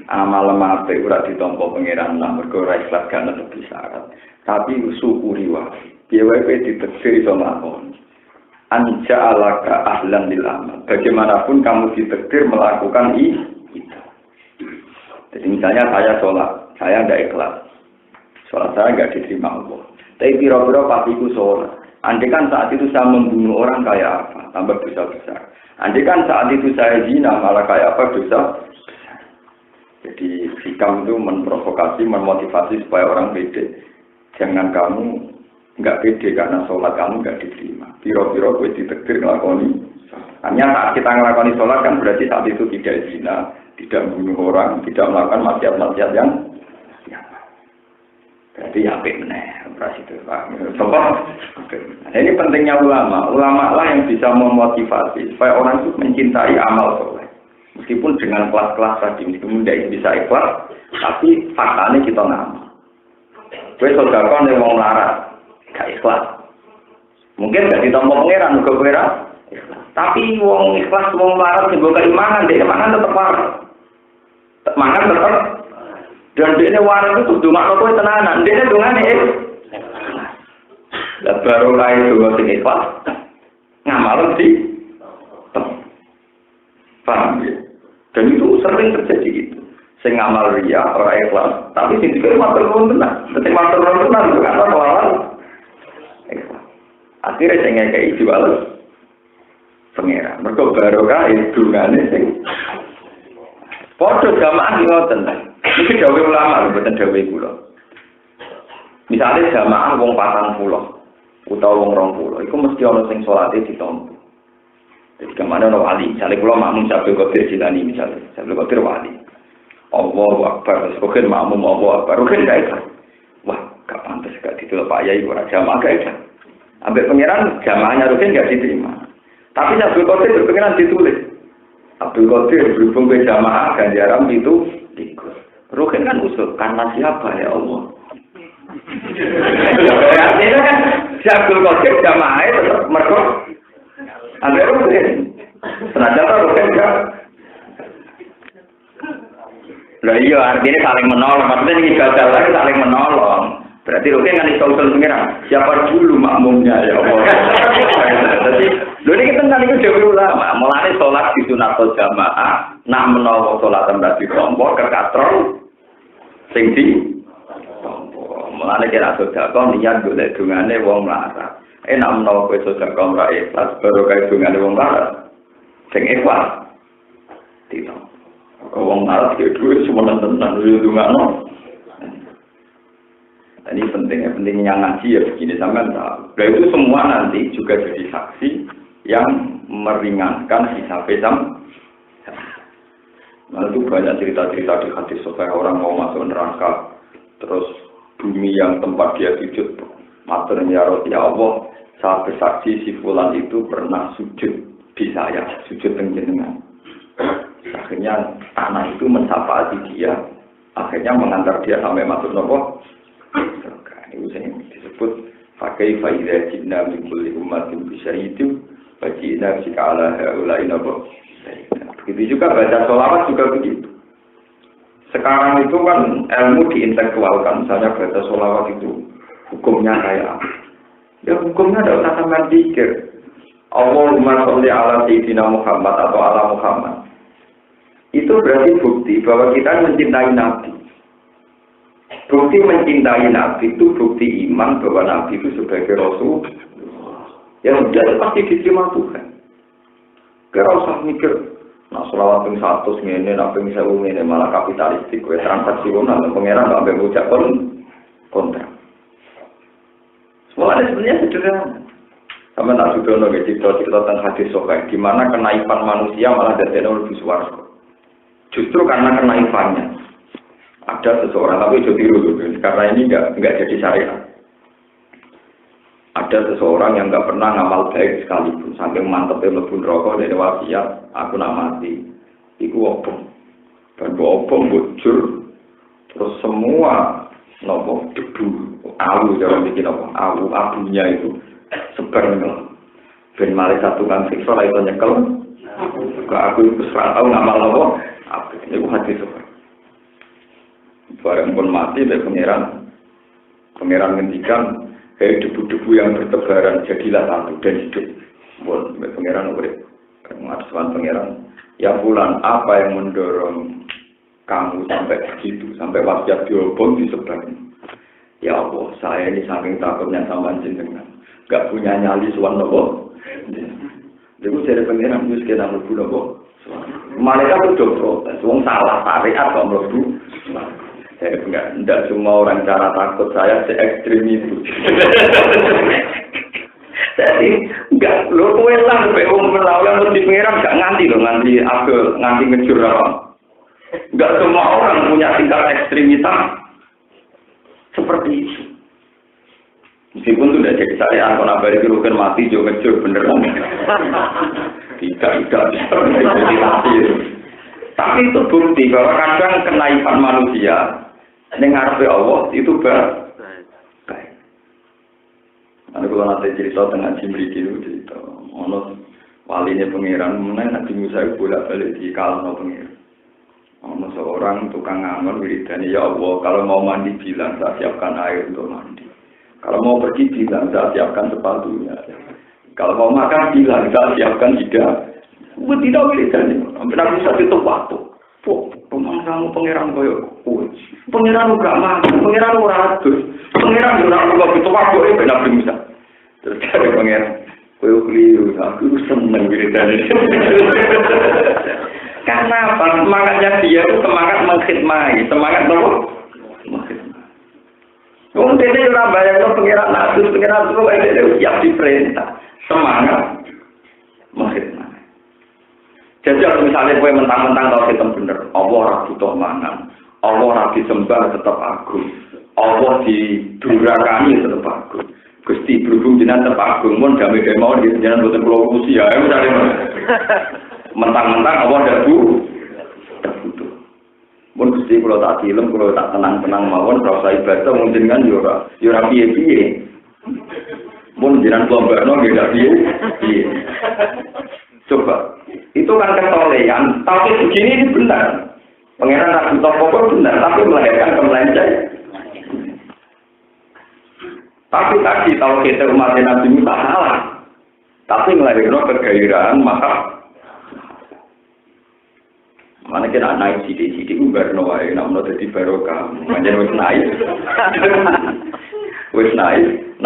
amal mate ora ditampa pangeran lan mergo ora ikhlas kan tepi syarat. Tapi syukuri wae. Piye wae ditakdir iso mlakukan. Anja alaka ahlan lil amal. Bagaimanapun kamu ditakdir melakukan itu. Jadi misalnya saya sholat, saya tidak ikhlas. Sholat saya tidak diterima Allah. Tapi pira-pira patiku sholat. Andai kan saat itu saya membunuh orang kayak apa? Tambah dosa besar. Andai kan saat itu saya zina malah kayak apa dosa? Jadi hikam itu memprovokasi, memotivasi supaya orang pede. Jangan kamu nggak pede karena sholat kamu nggak diterima. Piro-piro gue ditakdir ngelakoni. Hanya saat kita ngelakoni sholat kan berarti saat itu tidak zina, tidak membunuh orang, tidak melakukan maksiat-maksiat yang berarti apik meneh. Berarti itu Pak. Sebab ini pentingnya ulama. Ulama lah yang bisa memotivasi supaya orang itu mencintai amal soleh. Meskipun dengan kelas-kelas tadi, meskipun tidak bisa ikhlas, tapi faktanya kita ngamal. Kowe sedekah nek wong larat, gak ikhlas. Mungkin gak ditampa pangeran uga kowe ra ikhlas. Tapi wong ikhlas wong larat sing mbok keimanan, dhek mangan tetep waras. Mangan tetep. Dan dhekne waras itu ndongakno kowe tenanan, dhekne dongane ikhlas. Lah baru kae donga sing ikhlas. Ngamal sih. Paham ya? Dan itu sering terjadi gitu. Sing ngamal riya ora ikhlas, tapi sing dikira matur nuwun tenan. Sing matur nuwun tenan kok ana lawan. Akhire sing ngekeki diwales pangeran. Mergo barokah dungane sing padha jamaah ngoten. Iki dawuh ulama mboten dawuh kula. Misale jamaah wong 40 utawa wong 20, iku mesti ana sing salate ditampa. Jadi kemana ono wali, misalnya kalau makmum Abdul Qadir Jilani misalnya, Abdul Qadir wali. Allahu Akbar, bukan makmum Allahu Akbar, bukan gak ikhlas. Wah, gak pantas gak ditolak Pak Yai, orang jamaah gak ikhlas. Ambil pangeran, jamaahnya Rukin gak diterima. Tapi Abdul Qadir berpengeran ditulis. Abdul Qadir berhubung ke jamaah ganjaran itu ikut. Rukin kan usul, karena siapa ya Allah? Artinya kan si Abdul Qadir jamaahnya tetap mereka. Anda rugen. Senajan to rugen enggak. Lah iya artinya saling menolong. Maksudnya ini gagal lagi saling menolong. Berarti rugen kan iso usul pengiran. Siapa dulu makmumnya ya Allah. Jadi lho niki tenan iku dhewe ulama. Mulane salat disunatno jamaah, nak menawa salat tambah ditompo kekatron sing di mulane kira sedekah niat golek dungane wong mlarat. Enak menawa kowe sedekah ora ikhlas baru kae dungane wong mlarat. Sing ikhlas ditompo. Wong mlarat iki duwe semono tenan yo dungano. Ini pentingnya ngaji ya begini sampean tahu. Nah itu semua nanti juga jadi saksi yang meringankan hisab-hisab. Nah itu banyak cerita-cerita di hadis supaya orang mau masuk neraka, terus bumi yang tempat dia sujud, matur ya Allah, saya bersaksi si fulan itu pernah sujud di saya, sujud penjenengan. Akhirnya tanah itu mensafaati dia, akhirnya mengantar dia sampai masuk neraka. Ini yang disebut pakai faidah jinna min kulli ummatin bisyahidin wa jinna bika ala haula'i nabo. Begitu juga baca sholawat juga begitu. Sekarang itu kan ilmu diintelektualkan, misalnya baca sholawat itu hukumnya kayak apa? Ya hukumnya ada usah sampai pikir. Allahumma sholli ala sayyidina Muhammad atau ala Muhammad. Itu berarti bukti bahwa kita mencintai Nabi. Bukti mencintai Nabi itu bukti iman bahwa Nabi itu sebagai Rasul yang sudah pasti diterima Tuhan. Gak usah mikir, nah selawat yang 100 ini, Nabi misalnya ini malah kapitalistik, transaksional, pengeran gak ambil ucap kontrak. Semuanya sebenarnya sederhana. Sama tak sudah nongol cerita tentang hadis sokai, di mana kenaikan manusia malah dari lebih suwargo. Justru karena kenaikannya. Ada seseorang, tapi itu tiru karena ini enggak jadi syariat. Ada seseorang yang enggak pernah ngamal baik sekalipun, saking mantepnya mlebu neraka dari wasiat, aku nak mati. Iku obong. Dan obong bocor. Terus semua nopo debu, awu jangan bikin apa, abunya itu sebar nol. Ben malih satu kan siksa ra iso nyekel. Aku itu serah tahu ngamal nopo. Apa ini hadis sopan. Barang pun mati dari pangeran ngendikan, hei debu-debu yang bertebaran jadilah satu dan hidup. Buat pangeran urip, mengatakan pangeran, ya Fulan, apa yang mendorong kamu sampai begitu, sampai wasiat diobong disebarin? Ya Allah, saya ini saking takutnya sama jenengan, gak punya nyali suan nopo. Jadi saya pangeran itu sekitar mlebu nopo. Mereka udah protes, wong salah syariat kok mlebu. Saya enggak semua orang cara takut saya se-ekstrim itu. Jadi enggak lo kowe lah wong melawan mesti pengiran enggak nganti lo nganti ngejur apa. Enggak semua orang punya tingkat ekstremitas seperti itu. Meskipun sudah jadi saya kalau nabari rugen mati juga ngejur beneran. Tidak tapi itu bukti bahwa kadang kenaikan manusia ning ngarepe Allah itu baik. Ana kula nate cerita tengah Jimri itu cerita ono waline pangeran meneh Nabi Musa bolak-balik di kalno pangeran. Ono seorang tukang ngangon wiridane ya Allah kalau mau mandi bilang saya siapkan air untuk mandi. Kalau mau pergi bilang saya siapkan sepatunya. Kalau mau makan bilang saya siapkan hidangan. Tidak wiridane. Nabi Musa itu waktu. Pemang kamu pangeran koyo kowe. Pangeran ora mati, pangeran ora adus. Pangeran ora kok itu wae ben Nabi Musa. Terus dari pangeran koyo kliru, aku seneng wiridane. Karena apa? Semangatnya dia itu semangat mengkhidmati, semangat apa? Mengkhidmati. Wong dene ora bayangno pangeran adus, pangeran terus dene siap diperintah. Semangat mengkhidmati. Jadi kalau misalnya gue mentang-mentang tahu kita bener, Allah ora butuh mangan, Allah ora disembah tetap agung, Allah didurakani tetap agung. Gusti berhubung jenengan tetap agung, mun damai mau di jenengan boten kula urusi ya, misalnya mentang-mentang Allah ndak butuh. Mun Gusti kula tak dilem, kula tak tenang-tenang mawon, ora usah ibadah mung jenengan yo ora piye-piye. Mun jiran kelompokno beda piye? Coba. Itu kan ketolehan, tapi begini ini benar. Pangeran tak butuh pokok benar, tapi melahirkan kemelenceng. Tapi tadi kalau kita umat Nabi Musa salah, tapi melahirkan kegairahan maka mana kita naik sidik ubar noai, namun jadi barokah, macam wis naik,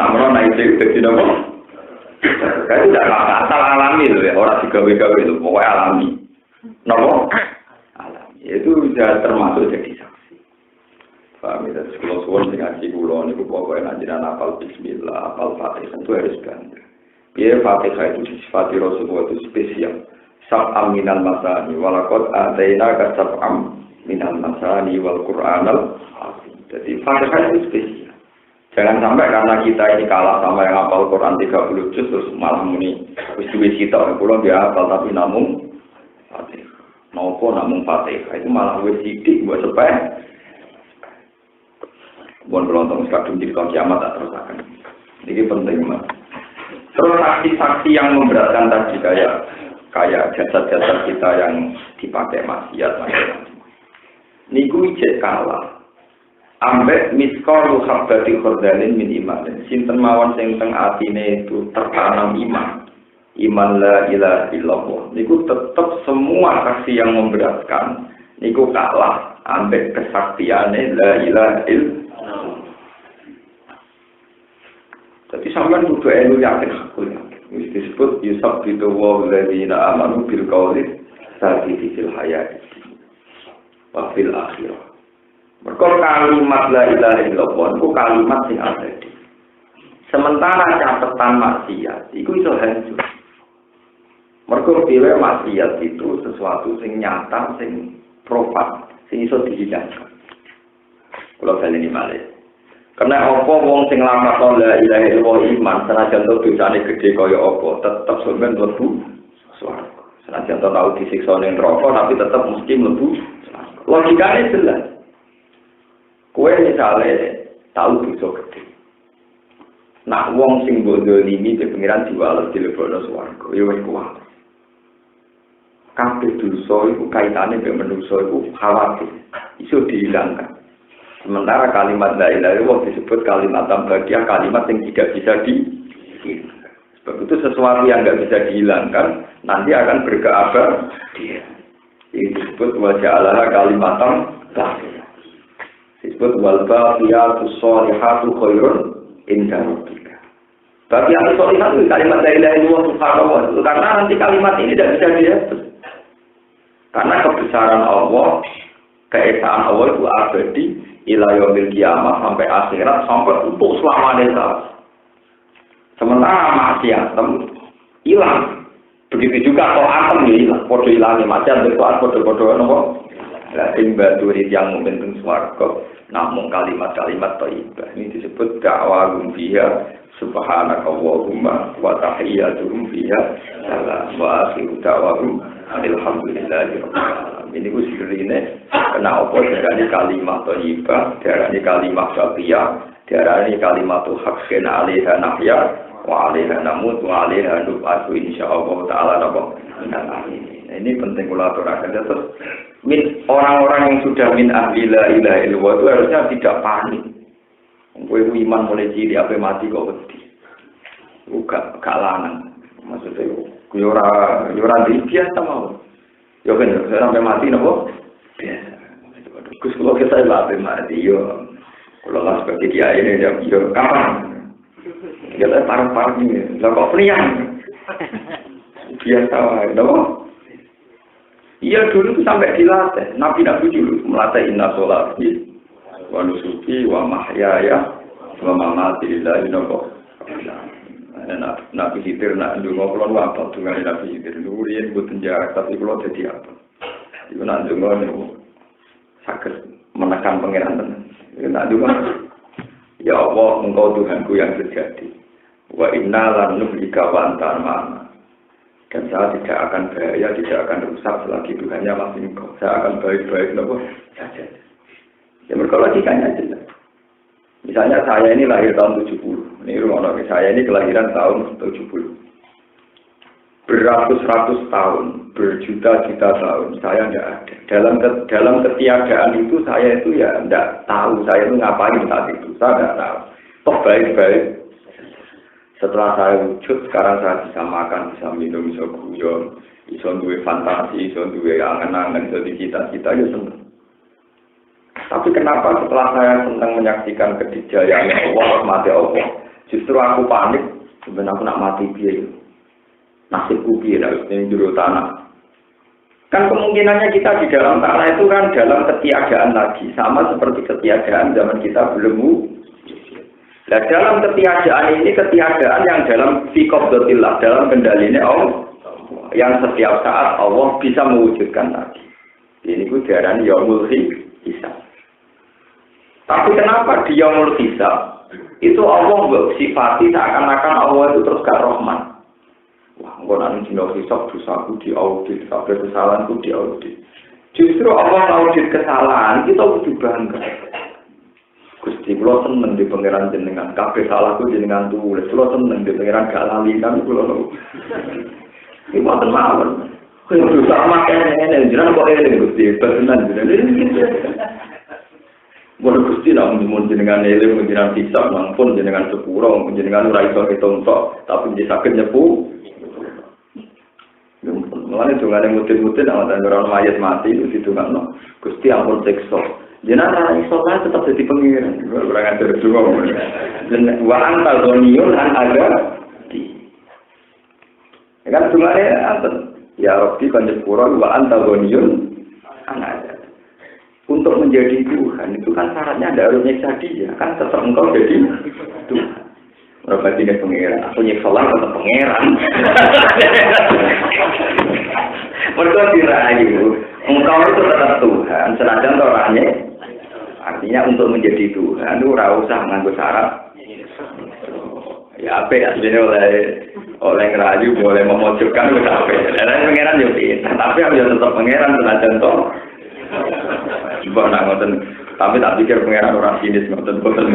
naik jadi nopo. Kan tidak asal alami loh ya, orang digawe-gawe itu pokoknya alami, nopo alami, itu sudah termasuk jadi saksi. Paham ya, kalau suwon ngaji kulon itu pokoknya ngaji dan hafal Bismillah, hafal Fatihah itu harus bangga. Biar Fatihah itu disifati Rasulullah itu spesial. Sab'am minal masani walakot ataina ka sab'am minal masani wal Qur'anal azim. Jadi Fatihah itu spesial. Jangan sampai karena kita ini kalah sama yang hafal Quran 30 juz terus malah muni wis duwe sitok kula dia hafal tapi namung Fatihah. Napa namung Fatihah itu malah wis sithik mbok sepeh. Bon kelontong kadung cerita kiamat tak terusaken. Ini penting banget. Terus saksi-saksi yang memberatkan tadi kayak jasad-jasad kita yang dipakai maksiat macam-macam. Niku ijek kalah. Ambek miskol habati khordalin min iman. Sinten mawon sing teng atine itu tertanam iman. Iman la ilaha illallah. Niku tetap semua saksi yang memberatkan niku kalah ambek kesaktiane la ilaha illallah. Jadi sampean kudu elu yakin aku ya. Disebut Yusuf itu walladzina amanu bil qawli sabiti fil hayati wa fil akhirah. Mergo kalimat la ilaha illallah itu kalimat sing abadi. Sementara catatan maksiat iku iso hancur. Mergo dhewe maksiat itu sesuatu sing nyata, sing profan, sing iso dihilangkan. Kalau kali ini malih. Karena apa wong sing nglamat la ilaha illallah iman senajan to dosane gedhe kaya apa tetep sampeyan mlebu swarga. Senajan to tau disiksa ning neraka tapi tetep mesti mlebu swarga. Logikane jelas. Kowe misale tau dosa gedhe. Nah wong sing bodoh limi te pengiran diwales dilebokno swarga. Ya wis kuat. Kabeh dosa iku kaitane mbek manusa iku khawatir iso dihilangkan. Sementara kalimat la ilaha illallah disebut kalimat tambagiah, kalimat yang tidak bisa dihilangkan. Sebab itu sesuatu yang tidak bisa dihilangkan nanti akan berkeabadian. Ini disebut waja'alaha kalimatam tambagiah. Disebut wal baqiyatus sholihatu khairun inda rabbika. Baqiyatus sholihatu kalimat la ilaha illallah subhanallah. Karena nanti kalimat ini tidak bisa dihapus. Karena kebesaran Allah, keesaan Allah itu abadi. Ila yaumil kiamah sampai akhirat sampai untuk selamanya. Sementara maksiat hilang. Begitu juga kalau atom hilang, podo hilangnya maksiat berkuat podo-podo nopo. Lah sing baturi yang momentum swarga namung kalimat-kalimat thayyibah. Ini disebut da'wahum fiha subhanakallahumma wa tahiyyatuhum fiha salam wa akhiru da'wahum alhamdulillahi rabbil alamin. Ini ku sirine kena apa darani kalimat thayyibah, darani kalimat baqiyah, darani kalimat haqqin 'alaiha nahya wa 'alaiha namut wa 'alaiha nub'atu insyaallah taala napa. Ini penting kula aturaken terus orang-orang yang sudah min ahli la ilaha illallah itu harusnya tidak panik. Kowe iman mulai cilik ape mati kok wedi. Gak lanang. Maksudnya yo ora biasa mau. Yo kan sampai mati nopo? Biasa. Gus kalau kita sampai mati yo. Kalau lah seperti kiai ini yo kapan? Kita parang-parang ini. Lah kok priang? Biasa wae, nopo? Iya dulu tuh sampai dilatih. Nabi dulu melatih inna sholati wa nusuki wa mahyaya wa mamati lillahi nopo. Nabi Khidir nak ndonga kula nu apa dungane Nabi Khidir niku riyen mboten jarak tapi kula dadi apa. Iku nak ndonga niku saged menekan pangeran tenan. Iku nak ndonga ya Allah engkau Tuhanku yang sejati. Wa inna lan nuhlika wa anta ma'ana. Dan saya tidak akan bahaya, tidak akan rusak selagi Tuhannya masih engkau. Saya akan baik-baik nopo saja. Ya mereka logikanya jelas. Misalnya saya ini lahir tahun 70. Ini rumah saya ini kelahiran tahun 70. Beratus-ratus tahun, berjuta-juta tahun, saya tidak ada. Dalam ketiadaan itu saya itu ya tidak tahu saya itu ngapain saat itu. Saya tidak tahu. Toh baik-baik. Setelah saya wujud, sekarang saya bisa makan, bisa minum, bisa guyon, bisa duwe fantasi, bisa duwe angan-angan, bisa cita-cita, ya senang. Tapi kenapa setelah saya senang menyaksikan kedijayaan Allah, mati Allah, justru aku panik, sebenarnya aku nak mati biaya. Nasibku biaya, ini juru tanah. Kan kemungkinannya kita di dalam tanah itu kan dalam ketiadaan lagi, sama seperti ketiadaan zaman kita belum Nah dalam ketiadaan ini, ketiadaan yang dalam fikobdotillah, dalam kendalinya Allah, yang setiap saat Allah bisa mewujudkan lagi. Ini ku diarani yaumul hisab. Tapi kenapa di yaumul hisab itu Allah sifati seakan-akan Allah itu terus gak Rahman. Wah, engko nang dina hisab dosaku diaudit, kabeh kesalahanku diaudit. Justru Allah audit kesalahan, kita kudu bangga. Gusti kula seneng di pangeran jenengan, kabeh salahku jenengan tulis. Kula seneng di pangeran gak lali kan kula. Iki mboten mawon. Kaya dosa makane jenengan kok eling Gusti, beneran jenengan. Mulai Gusti lah mun jenengan eling jenengan hisab mangpun jenengan sepuro, jenengan ora iso hitung tok, tapi bisa saged nyepu. Mulane dongane mutin-mutin awak orang mayat mati itu ditungakno. Gusti ampun siksa. Jenengan iso lah tetep dadi pengiran. Ora ngatur donga. Wa anta ghaniyun an ada di. Kan dongane anten. Ya Rabbi kan sepuro wa anta ghaniyun an ada. Untuk menjadi Tuhan itu kan syaratnya ada harus nyiksa dia. Kan tetap engkau jadi Tuhan. Berarti dia pengeran. Aku nyiksa lah tetap pengeran. Mereka dirayu. Engkau itu tetap Tuhan. Senajan orangnya. Artinya untuk menjadi Tuhan itu ora usah nganggo syarat. Ya apa ya sebenarnya oleh ngerayu boleh memojokkan wis apik. Lah pengeran yo pinter, tapi aku tetap pengeran senajan to. Coba nak ngoten, tapi tak pikir pengeran orang sinis ngoten boten.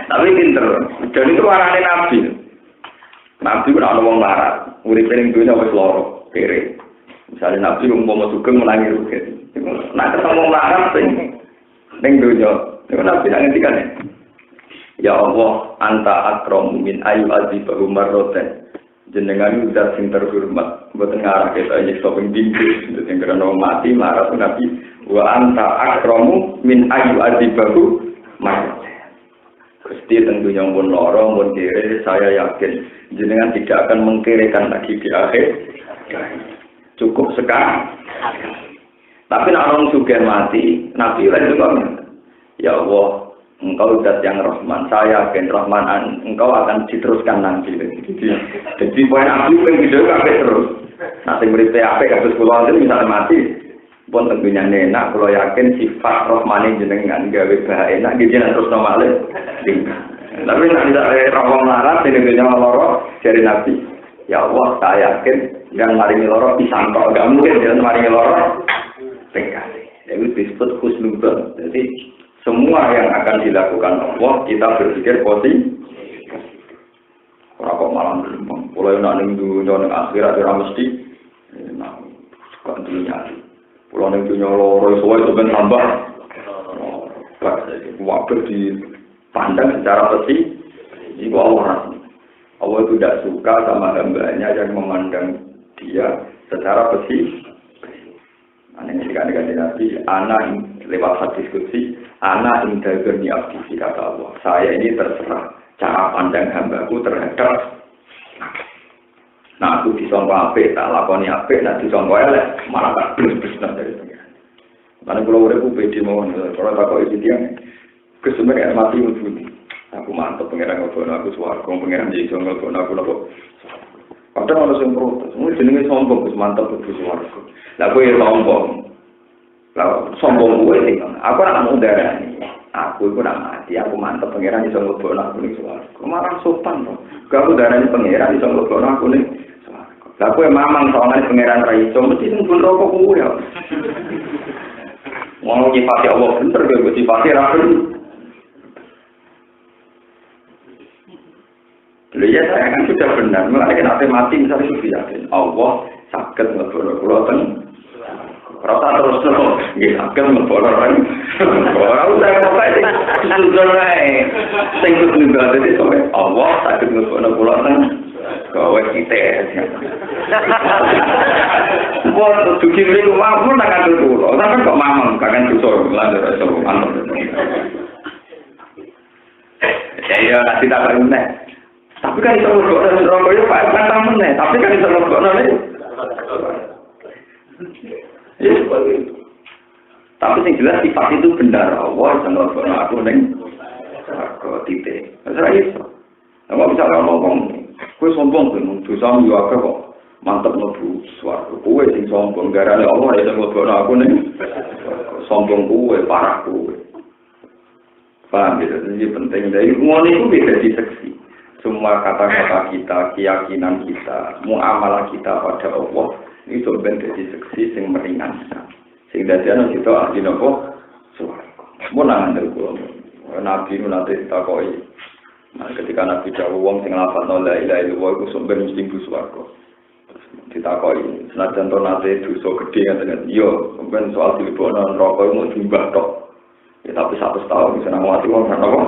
Tapi pinter. Dan itu warane nabi. Nabi ora ono wong larat, uripe ning dunya wis lara, kere. Misalnya nabi umpama sugeng menangi rugen. Nek ketemu wong larat sing ning dunya, niku nabi nak ngendikan. Ya Allah, anta akramu min ayu azibahu marroten. Jenengan zat sing terhormat, mboten ngarah kita nyiksa ping dingkis, sing karena mati marah nabi wa anta akramu min ayu azibahu marroten. Gusti tentunya pun lara mun kere, saya yakin jenengan tidak akan mengkerekan lagi di akhir. Cukup sekarang. Tapi nek orang sugih mati, nabi lain juga. Ya Allah, Engkau zat yang Rahman, saya yakin Rahman Engkau akan diteruskan nanti. Jadi poin nabi pun video kabeh terus. Nanti berita apa kasus kula itu misalnya mati, pun tentunya enak. Kalau yakin sifat Rahman jenengan gawe bae enak, jenengan terus normal. Tapi nanti Rahman larat ini dunia loro dari nabi. Ya Allah, saya yakin yang maringi loro pisang kok gak mungkin jangan maringi loro. Pekali. Itu disebut husnudzon. Jadi semua yang akan dilakukan Allah, kita berpikir positif. Ora kok malam belum. Mulai nak ning dunya ning akhirat ora mesti nah suka dunya. Pulau ning dunya loro suwe ben tambah. Waktu dipandang secara positif. Iku Allah. Allah itu tidak suka sama hambanya yang memandang dia secara positif. Ini dikatakan Nabi, anak lewat hadis qudsi, anak indahkan abdi kata Allah. Saya ini terserah cara pandang hambaku terhadap. Nah aku disangka apik, tak lakoni apik, nak disangka elek, malah tak blus-blus dari pengiran. Karena kalau uripku pede mawon, kalau tak kok iki tiyang kesemek mati mesti. Aku mantep pengiran ngono aku swarga, pengiran jadi ngono aku lho. Padahal ana sing protes, mung jenenge sombong wis mantep kudu swarga. Lah kowe sombong. Lah sombong kowe sing aku ora mau darani. Aku iku ora mati, aku mantep pangeran iso nglebokno aku ning swarga. Marang sopan to. Gak aku darani pangeran iso nglebokno aku ning swarga. Lah kowe mamang soalane pangeran ra iso mesti sing pun rokok kowe ya. Mau nyifati Allah bener kowe nyifati ra bener. Ya saya kan sudah benar. Mulai nanti mati misalnya sudah yakin. Allah sakit ngebolor pulau ten. Rasa terus terus. Dia sakit ngebolor kan. Orang udah ngapain sih? Sudah naik. Sengkut juga tadi sampai Allah sakit ngebolor pulau ten. Kau kita. Buat tujuh ribu mampu nak ada pulau. Tapi kok mamang kakak susur lanjut esok mantap. Ya kasih tak nih. Tapi kan itu mergokno rokok itu Pak Tantang meneh, tapi kan itu mergokno nih. Ya seperti itu. Tapi yang jelas sifat itu benar. Allah yang mergokno aku ning rokok titik. Ora iso. Nek misalnya ngomong, kowe sombong kan dosa yo akeh kok. Mantep mlebu swarga. Kowe sing sombong garane Allah iso mergokno aku ning sombong kowe, parah kowe. Paham ya? Ini penting. Dari ngono itu beda di seksi. Semua kata-kata kita, keyakinan kita, muamalah kita pada Allah itu sebenarnya jadi seksi yang meringankan. Sehingga dia kita ahli nopo swarga. Mun nang ndel Nabi nanti ditakoi. Nah, ketika Nabi dawuh wong sing nglafadzno la ilaha illallah iku sebenarnya mesti mlebu swarga. Ditakoi, senajan to nate dosa gedhe ngaten. Yo, sampeyan soal dilebokno neraka iku mung jumlah tok. Ya tapi 100 tahun bisa nang mati wong kan apa?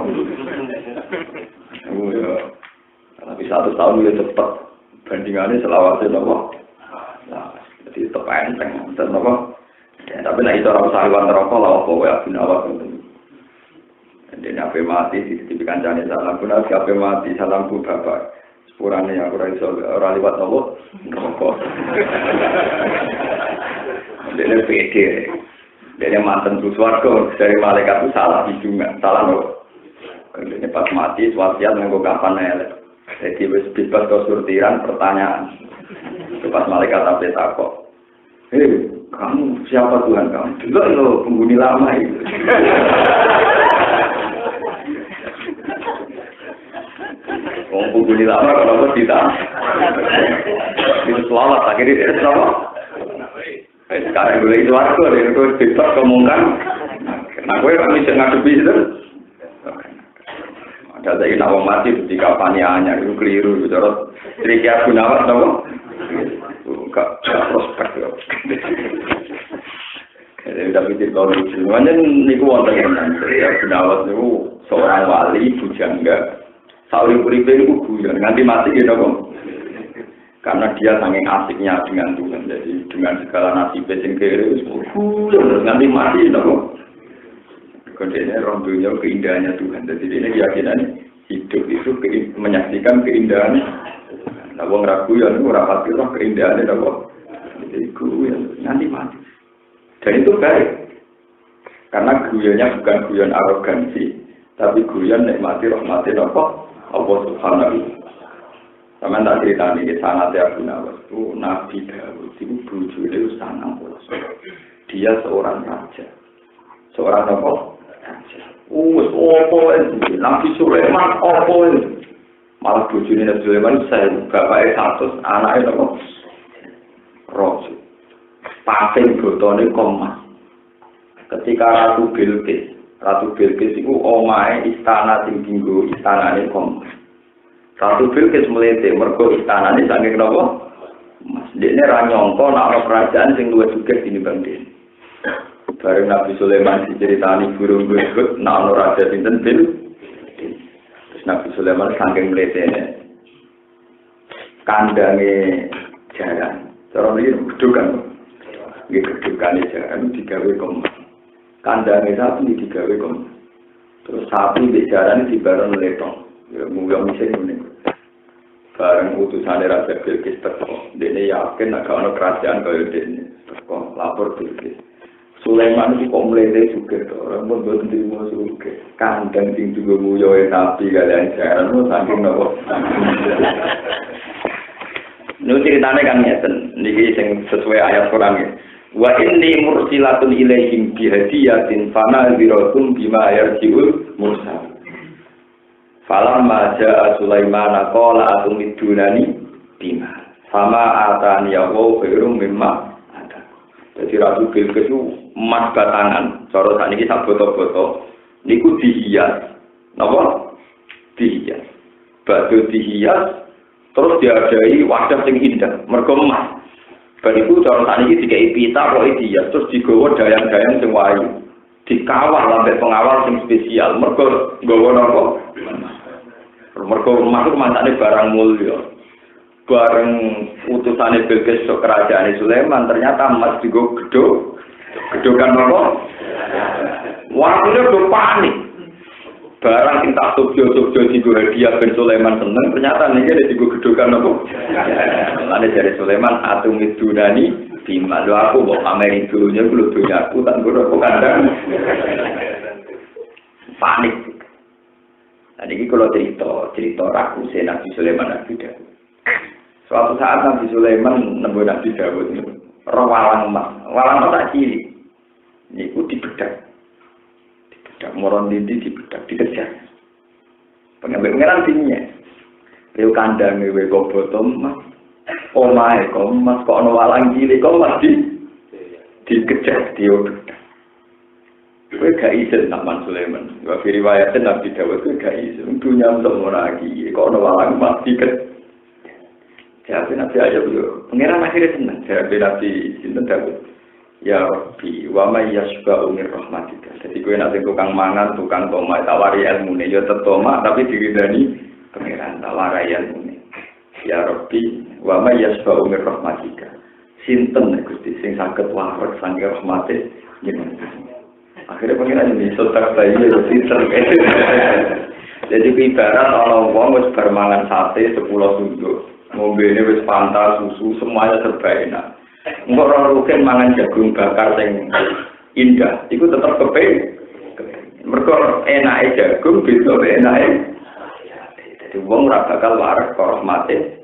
Ya. Tapi 100 tahun itu cepat bandingannya selawasnya apa? Nah, jadi tetap enteng dan apa? Ya, tapi nak itu orang saliwan rokok lah apa ya bin awak itu. Dan apa mati dititipkan jane salam pun apa mati salam bu bapak. Sepurane yang ora iso ora liwat nopo rokok. Dene pede. Dene manten swarga dari malaikat itu salah hidungan, salah nopo. Ini pas mati, wasiat nganggo kapan elek. Jadi wis bebas ke sortiran pertanyaan. Pas malaikat apa takok. Hei, kamu siapa Tuhan kamu? Juga lo penghuni lama itu. Penghuni lama kalau tidak. Itu selamat akhirnya itu apa? Sekarang gue itu aku, itu bebas kemungkan. Nah, gue kan bisa ngadepi itu. Ada lagi nawang mati ketika panianya itu keliru, bicara triknya Gunawan, tahu? Enggak prospek. Jadi udah pikir kalau lucu, makanya niku wonten ya Gunawan itu seorang wali bujangga, sauri-uripe itu guyon, nganti mati gitu kok. Karena dia saking asiknya dengan Tuhan, jadi dengan segala nasib sing kere itu guyon, nganti mati gitu kok. Kodenya rondunya keindahannya Tuhan. Jadi ini keyakinan hidup itu menyaksikan keindahannya. Nah, wong ragu yang ora pasti roh keindahannya apa. Jadi guyon nanti mati. Dan itu baik. Karena guyonnya bukan guyon arogansi, tapi guyon nikmati rahmatin apa? Allah Subhanahu. Sama tak cerita ini sangat ya Gunawan itu Nabi Dawud itu bujune itu sangat dia seorang raja. Seorang apa? Nabi Sulaiman malah bujuni Nabi Sulaiman saya bapaknya 100 anaknya apa? Rasul pasing botone komas ketika Ratu Bilqis itu omahe istana sing dinggo istanane komas Ratu Bilqis melete mergo istanane saking napa? Mas dekne ra nyangka nek ana kerajaan sing luwih sugih tinimbang dene. Bareng Nabi Sulaiman diceritani burung berikut, nak ono raja pinten bil. Terus Nabi Sulaiman saking mletene kandange jaran. Cara iki gedukan. Nggih gedukane jaran digawe kom. Kandange sapi digawe kom. Terus sapi di jaran dibareng letong. Ya mung mesti ngene. Bareng utusane Raja Bilqis teko. Dene yakin nek ono kerajaan kaya dene. Teko lapor Bilqis. Sulaiman itu kok mlete juga orang pun boten dirimo suge. Kandang sing juga muyoe sapi kalian jaran lu saking nopo. Nu ceritane kan ngeten, niki sing sesuai ayat Quran iki. Wa inni mursilatun ilaihim bi hadiyatin fanadhiratun bima yarjiul mursal. Falamma jaa Sulaiman qala atumidunani bima. Fama atani ya wa khairum mimma ada. Jadi Ratu Bilqis itu emas batangan, cara sakniki sak botol-botol niku dihias. Napa? Dihias. batu dihias terus diadai wadah sing indah mergo emas. Bariku cara sakniki dikai pita kok dihias terus digawa dayang-dayang sing wayu. Dikawal lambe pengawal sing spesial mergo nggawa napa? Mergo emas itu masane barang mulya. Bareng utusane Bilqis ke kerajaan Sulaiman ternyata emas digo gedokan apa? Wah, udah panik. Barang sing tak subjo-subjo digo hadiah ben Sulaiman seneng ternyata niki ada digo gedokan apa? Lane dari Sulaiman atumidunani bima lho aku mau pamerin dulunya kulo dunyaku tak ngono kok kandang. Panik. Nah ini kalau cerita rakuse Nabi Sulaiman Nabi Dawud. Suatu saat Nabi Sulaiman nemu Nabi Dawud roh walang emas tak cilik. Niku dibedak moron dindi dibedak dikejar. Pengambil tingginya. Leo kandang we kok botom mas. Omae kok mas kok ono walang cilik kok mas dikejar diobedak. Kowe gak isin Nabi Sulaiman. Wa fi riwayat Nabi Dawud kowe gak isin dunya semua lagi. Kok ono walang mati ket. Jadi Nabi aja beliau. Pengiran akhirnya senang. Jadi Nabi sinten Dawud. Ya Rabbi, wa may yasba'u min rahmatika. Jadi kowe nek tukang mangan, tukang toma tawari ilmune ya tetoma tapi diridani pengiran tawari ilmune. Ya Rabbi, wa may yasba'u min rahmatika. Sinten Gusti sing saged warak sange rahmate jenengan. Akhirnya pengiran ini sotak bayi ya pinter. Jadi ibarat ana wong wis bar mangan sate 10 sunduk. Ngombene wis pantas susu semuanya serba enak. Engko ora rugen mangan jagung bakar sing indah, iku tetep kepengin. Mergo enake jagung beda enake. Dadi wong ora bakal waras karo rahmate.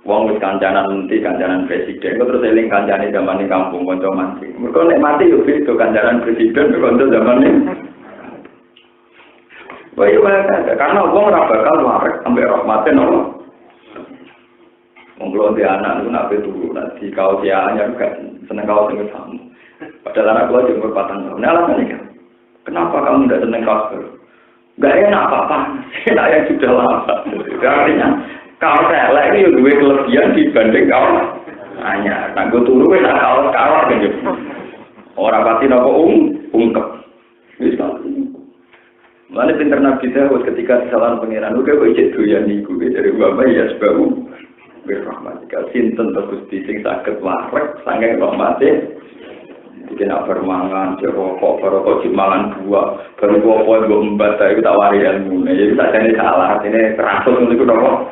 Wong wis kancanan menteri, kancanan presiden, kok terus eling kancane zamane kampung kanca mati. Mergo nek mati yo beda kancanan presiden kanca zamane. Wae karena wong ora bakal waras ambek rahmate nopo. Mengulur di anak itu nabi dulu, nanti kau sianya juga seneng kau seneng kamu. Padahal anak gua umur 4 tahun. Nah alasannya kan, kenapa kamu tidak seneng kau? Gak enak apa-apa, enak yang sudah lama. Artinya kau selek ini dua kelebihan dibanding kau hanya. Nah gue turu enak kau kan gitu. Orang pasti nopo ungkep. Bisa. Mana pinter Nabi Dawud ketika kesalahan pangeran, oke kok ijek doyan niku dari bapak ya sebab berrahmatika sinten Gusti sing saged warek sange rahmate iki nek bermangan rokok rokok dimangan buah baru apa mbok embat iku tak wari ilmune jadi sakjane salah artine teratur niku napa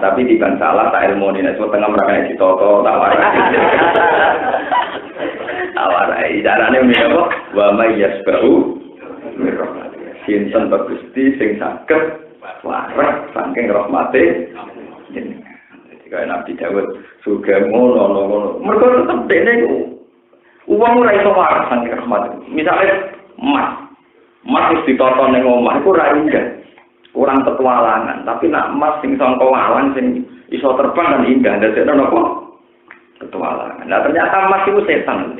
tapi tiban salah tak ilmune nek setengah mereka ditoto tak wari aware idarane menapa wa may yasba'u min rahmatika sinten Gusti sing saged warek sange rahmate jenengan. Jika Nabi Dawud juga ngono. Mereka tetap dene uang ora iso waras sang rahmat. Misale emas wis ditoto ning omah iku ora indah. Kurang petualangan, tapi nak emas sing sangka walang sing iso terbang kan indah. Dadekno napa? Petualangan. Nah ternyata emas itu setan.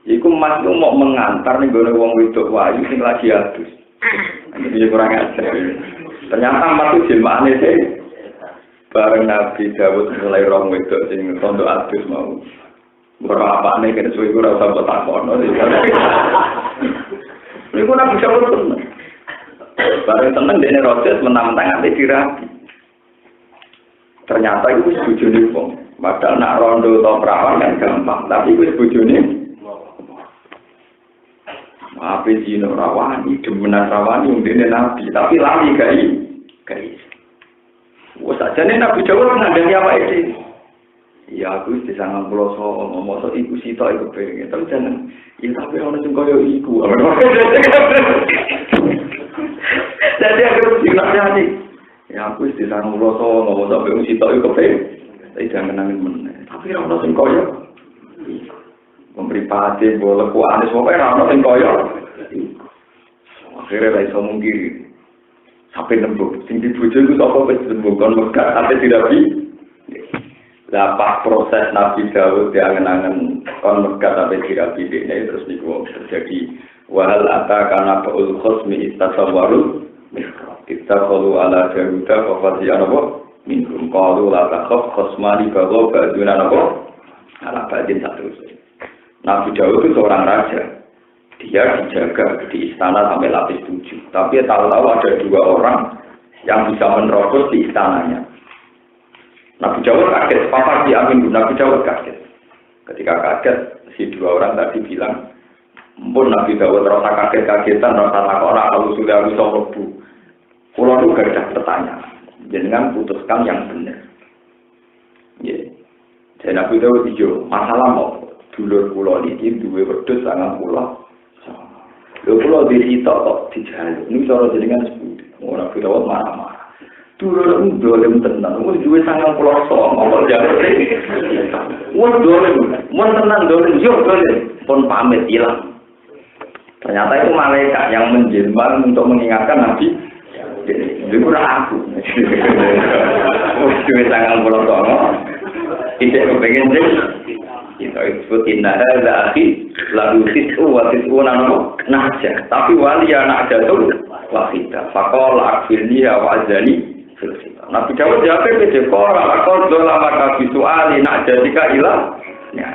Iku emas itu mau mengantar ning gone wong wedok wayu sing lagi adus. Ini kurang ajar. Ternyata emas itu jelmaane sih. Bareng Nabi Dawud mulai rong wedok sing tondo adus mau. Ora apane kene suwe ora usah takon. Niku Nabi Dawud seneng. Bareng seneng dene rotes menang-menang ati dirapi. Ternyata iku wis bojone wong. Padahal nak rondo to perawan kan gampang, tapi wis bojone. Ape dino rawani, demenan rawani dene Nabi, tapi lali gai. Wes ajane Nabi Dawud ngandani apa iki? Ya aku wis disangang pulau ngomong iku sitok iku pengen. Tapi jangan ya tapi ono sing koyo iku. Jadi aku dinasihati. Ya aku wis disangang pulau ngomong sampe sitok iku pengen. Tapi jangan nangis meneh. Tapi ono sing koyo iku. Memberi pati boleh kuanis pokoknya ono sing koyo iku. Akhirnya ra iso mungkiri. Sampai nembuk, sing dibujuk itu apa wis nembukon Mekah sampai tidak bi. Lah pas proses Nabi Dawud diangen-angen kon Mekah sampai tidak bi ini terus niku terjadi wahal ata kana qaul khusmi istasawaru miqatit. istaqalu ala Dawuda wa fasiyan apa minhum qalu la takhaf khasmani bagha ba'duna apa ala ba'din satu. Nabi Daud itu seorang raja. Dia dijaga di istana sampai lapis 7. Tapi tahu-tahu ada 2 orang yang bisa menerobos di istananya. Nabi Daud kaget, papa diamin, Nabi Daud kaget. Ketika kaget, si 2 orang tadi bilang, "Ampun Nabi Daud rasa kaget-kagetan, rasa takora kalau sudah bisa lebu." Pulau itu gak ada pertanyaan, jangan putuskan yang benar. Yeah. Jadi Nabi Daud hijau, masalah mau dulur pulau ini dua wedhus sangat pulau. Lho pulau di situ kok dijaluk, ini cara jaringan sebut. Nabi Daud marah-marah. Dulur itu dolim tenang, dua sangat pulau sok, ngomong jaluk ini. Dolim, mau tenang dolim, yuk dolim, pun pamit hilang. Ternyata itu malaikat yang menjelma untuk mengingatkan Nabi. Itu udah aku. Cuma tangan pulau songo. Tidak kepengen sih. Kita sebut inna hadza akhi lalu tis'u wa tis'una nahja. Tapi wali anak jatuh wahidah. Faqala akfirni wa azani fil khitab. Nabi Dawud jawab ke qala laqad dzalama ka bi su'ali nahjatika ila. Ya.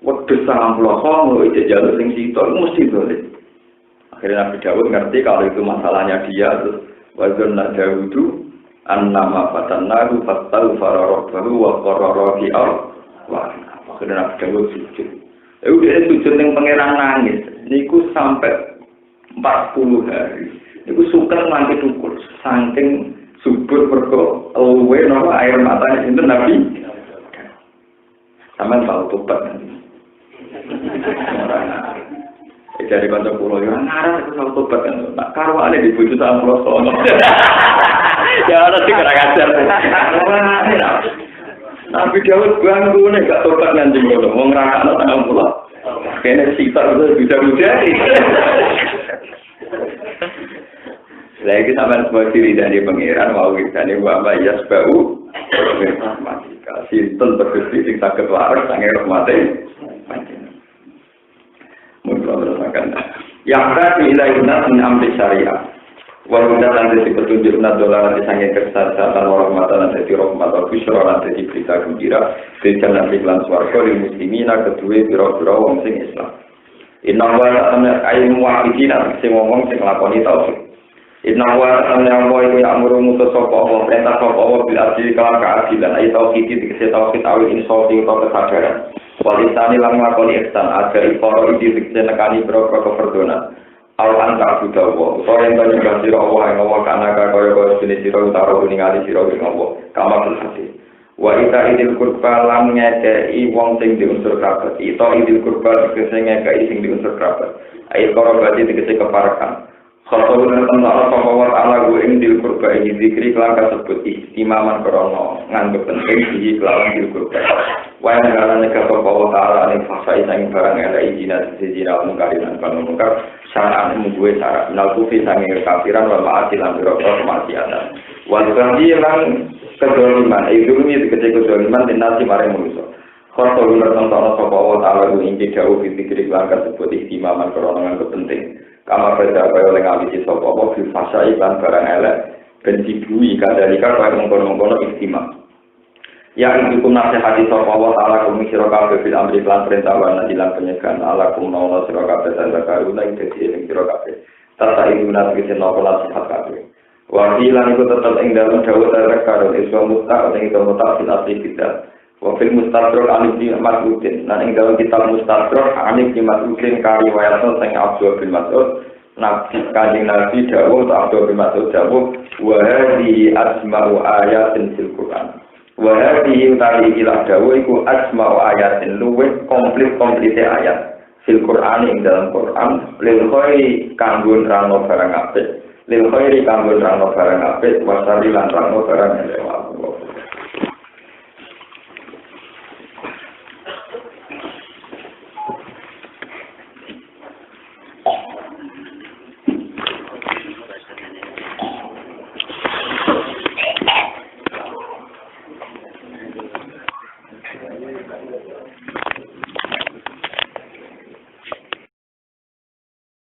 Wedhus 90 itu jalur sing sitok mesti boleh. Akhirnya Nabi Dawud ngerti kalau itu masalahnya dia terus wazanna Dawudu annama fatannahu fastaghfara rabbahu wa qarrara fi wa akhirnya Nabi Dawud sujud. Dia sujud yang pangeran nangis. Niku sampai 40 hari. Niku suka nganti tukul saking subur mergo luwe napa air matanya itu Nabi. Sampeyan tahu tobat nanti. Dari kantor pulau yang ngarang itu sama tobat kan, tak karuan di bujuk sama pulau sono. Ya ada sih kerang ajar. Nabi Dawud bangku nih gak tobat nanti kalau mau ngerakana sama pulau. Kayaknya sitar itu bisa bujari. Lagi sampai sebuah diri dari pangeran mau kita nih bapak Yasbau. Rahmatika, sinten berkesi sing saged waras sange rahmate. Yang tadi ilahina min amri syariah. Walau nanti petunjuk nadola nanti sange kesehatan warahmatan nanti rahmat wa busyra nanti berita gembira di jalan iklan swarga di muslimina kedua biro-biro wong sing Islam. Inna wa ta'ala ayat muwahidina sing ngomong sing nglakoni tauhid. Inna wa ta'ala wa ya amru mutasawwa wa perintah sapa bil adil kala keadilan ayat tauhid dikese tauhid awil insofi utawa kesadaran. Walisani lang nglakoni ihsan agar iporo iki dikese nekani biro-biro keperdonan. Awan tak buta wa utawa yen nyembah sira Allah ing Allah kana kaya jenis sira utara ningali sira ing Allah kamar hati. Wa ita idil kurba lan ngekei wong sing diunsur kerabat. Ita idil kurba dikese ngekei sing diunsur kerabat. Ayat korobati dikese keparakan. Khotobu nenten Allah sapa ala gu ing dil kurba iki zikri kelan kasebut istimaman krono nganggep penting iki kelawan dil kurba. Wa ngarane ka sapa wa taala ing fasa ing barang elek izina sejina mungkarin kan mungkar syara'an mbuwe syarat nal kufi sange kafiran wa ma'asi lan biro-biro kemaksiatan. Wa lan kedoliman itu ini ketika kedoliman dinasti maring manusia. Khotob nonton sapa wa ta'ala ing jauh dipikir keluarga sebut istimaman krono penting. Kamar beda kaya oleh ngawisi sapa wa fil fasa iklan barang elek ben dibui kadalika kaya mengkono-mengkono istimam. Ya itu nasihat sapa wa ta'ala kum sira kabeh fil amri lan perintah lan lan penyegan ala kum nawa sira kabeh dan karuna ing dadi ing sira kabeh. Tata ibu nabi seno nasihat kabeh. Wahilan itu tetap ing dalam dawuh terkaro iswa musta ing muta fil asli kita. Wa fil mustadrak alif bin Mas'udin. Lan ing dalam kitab mustadrak alif bin Mas'udin kari wayatno sing Abdul bin Mas'ud. Nabi kanjeng Nabi dawuh Abdul bin Mas'ud dawuh wa hadhi asma'u ayatin fil Qur'an. Wa hadhi utawi ilah dawuh iku asma'u ayatin luwih komplit ayat fil Qur'an ing dalam Qur'an lil khairi kanggo nerangno barang apik. Lil khairi kanggo nerangno barang apik wasari lan nerangno barang elek.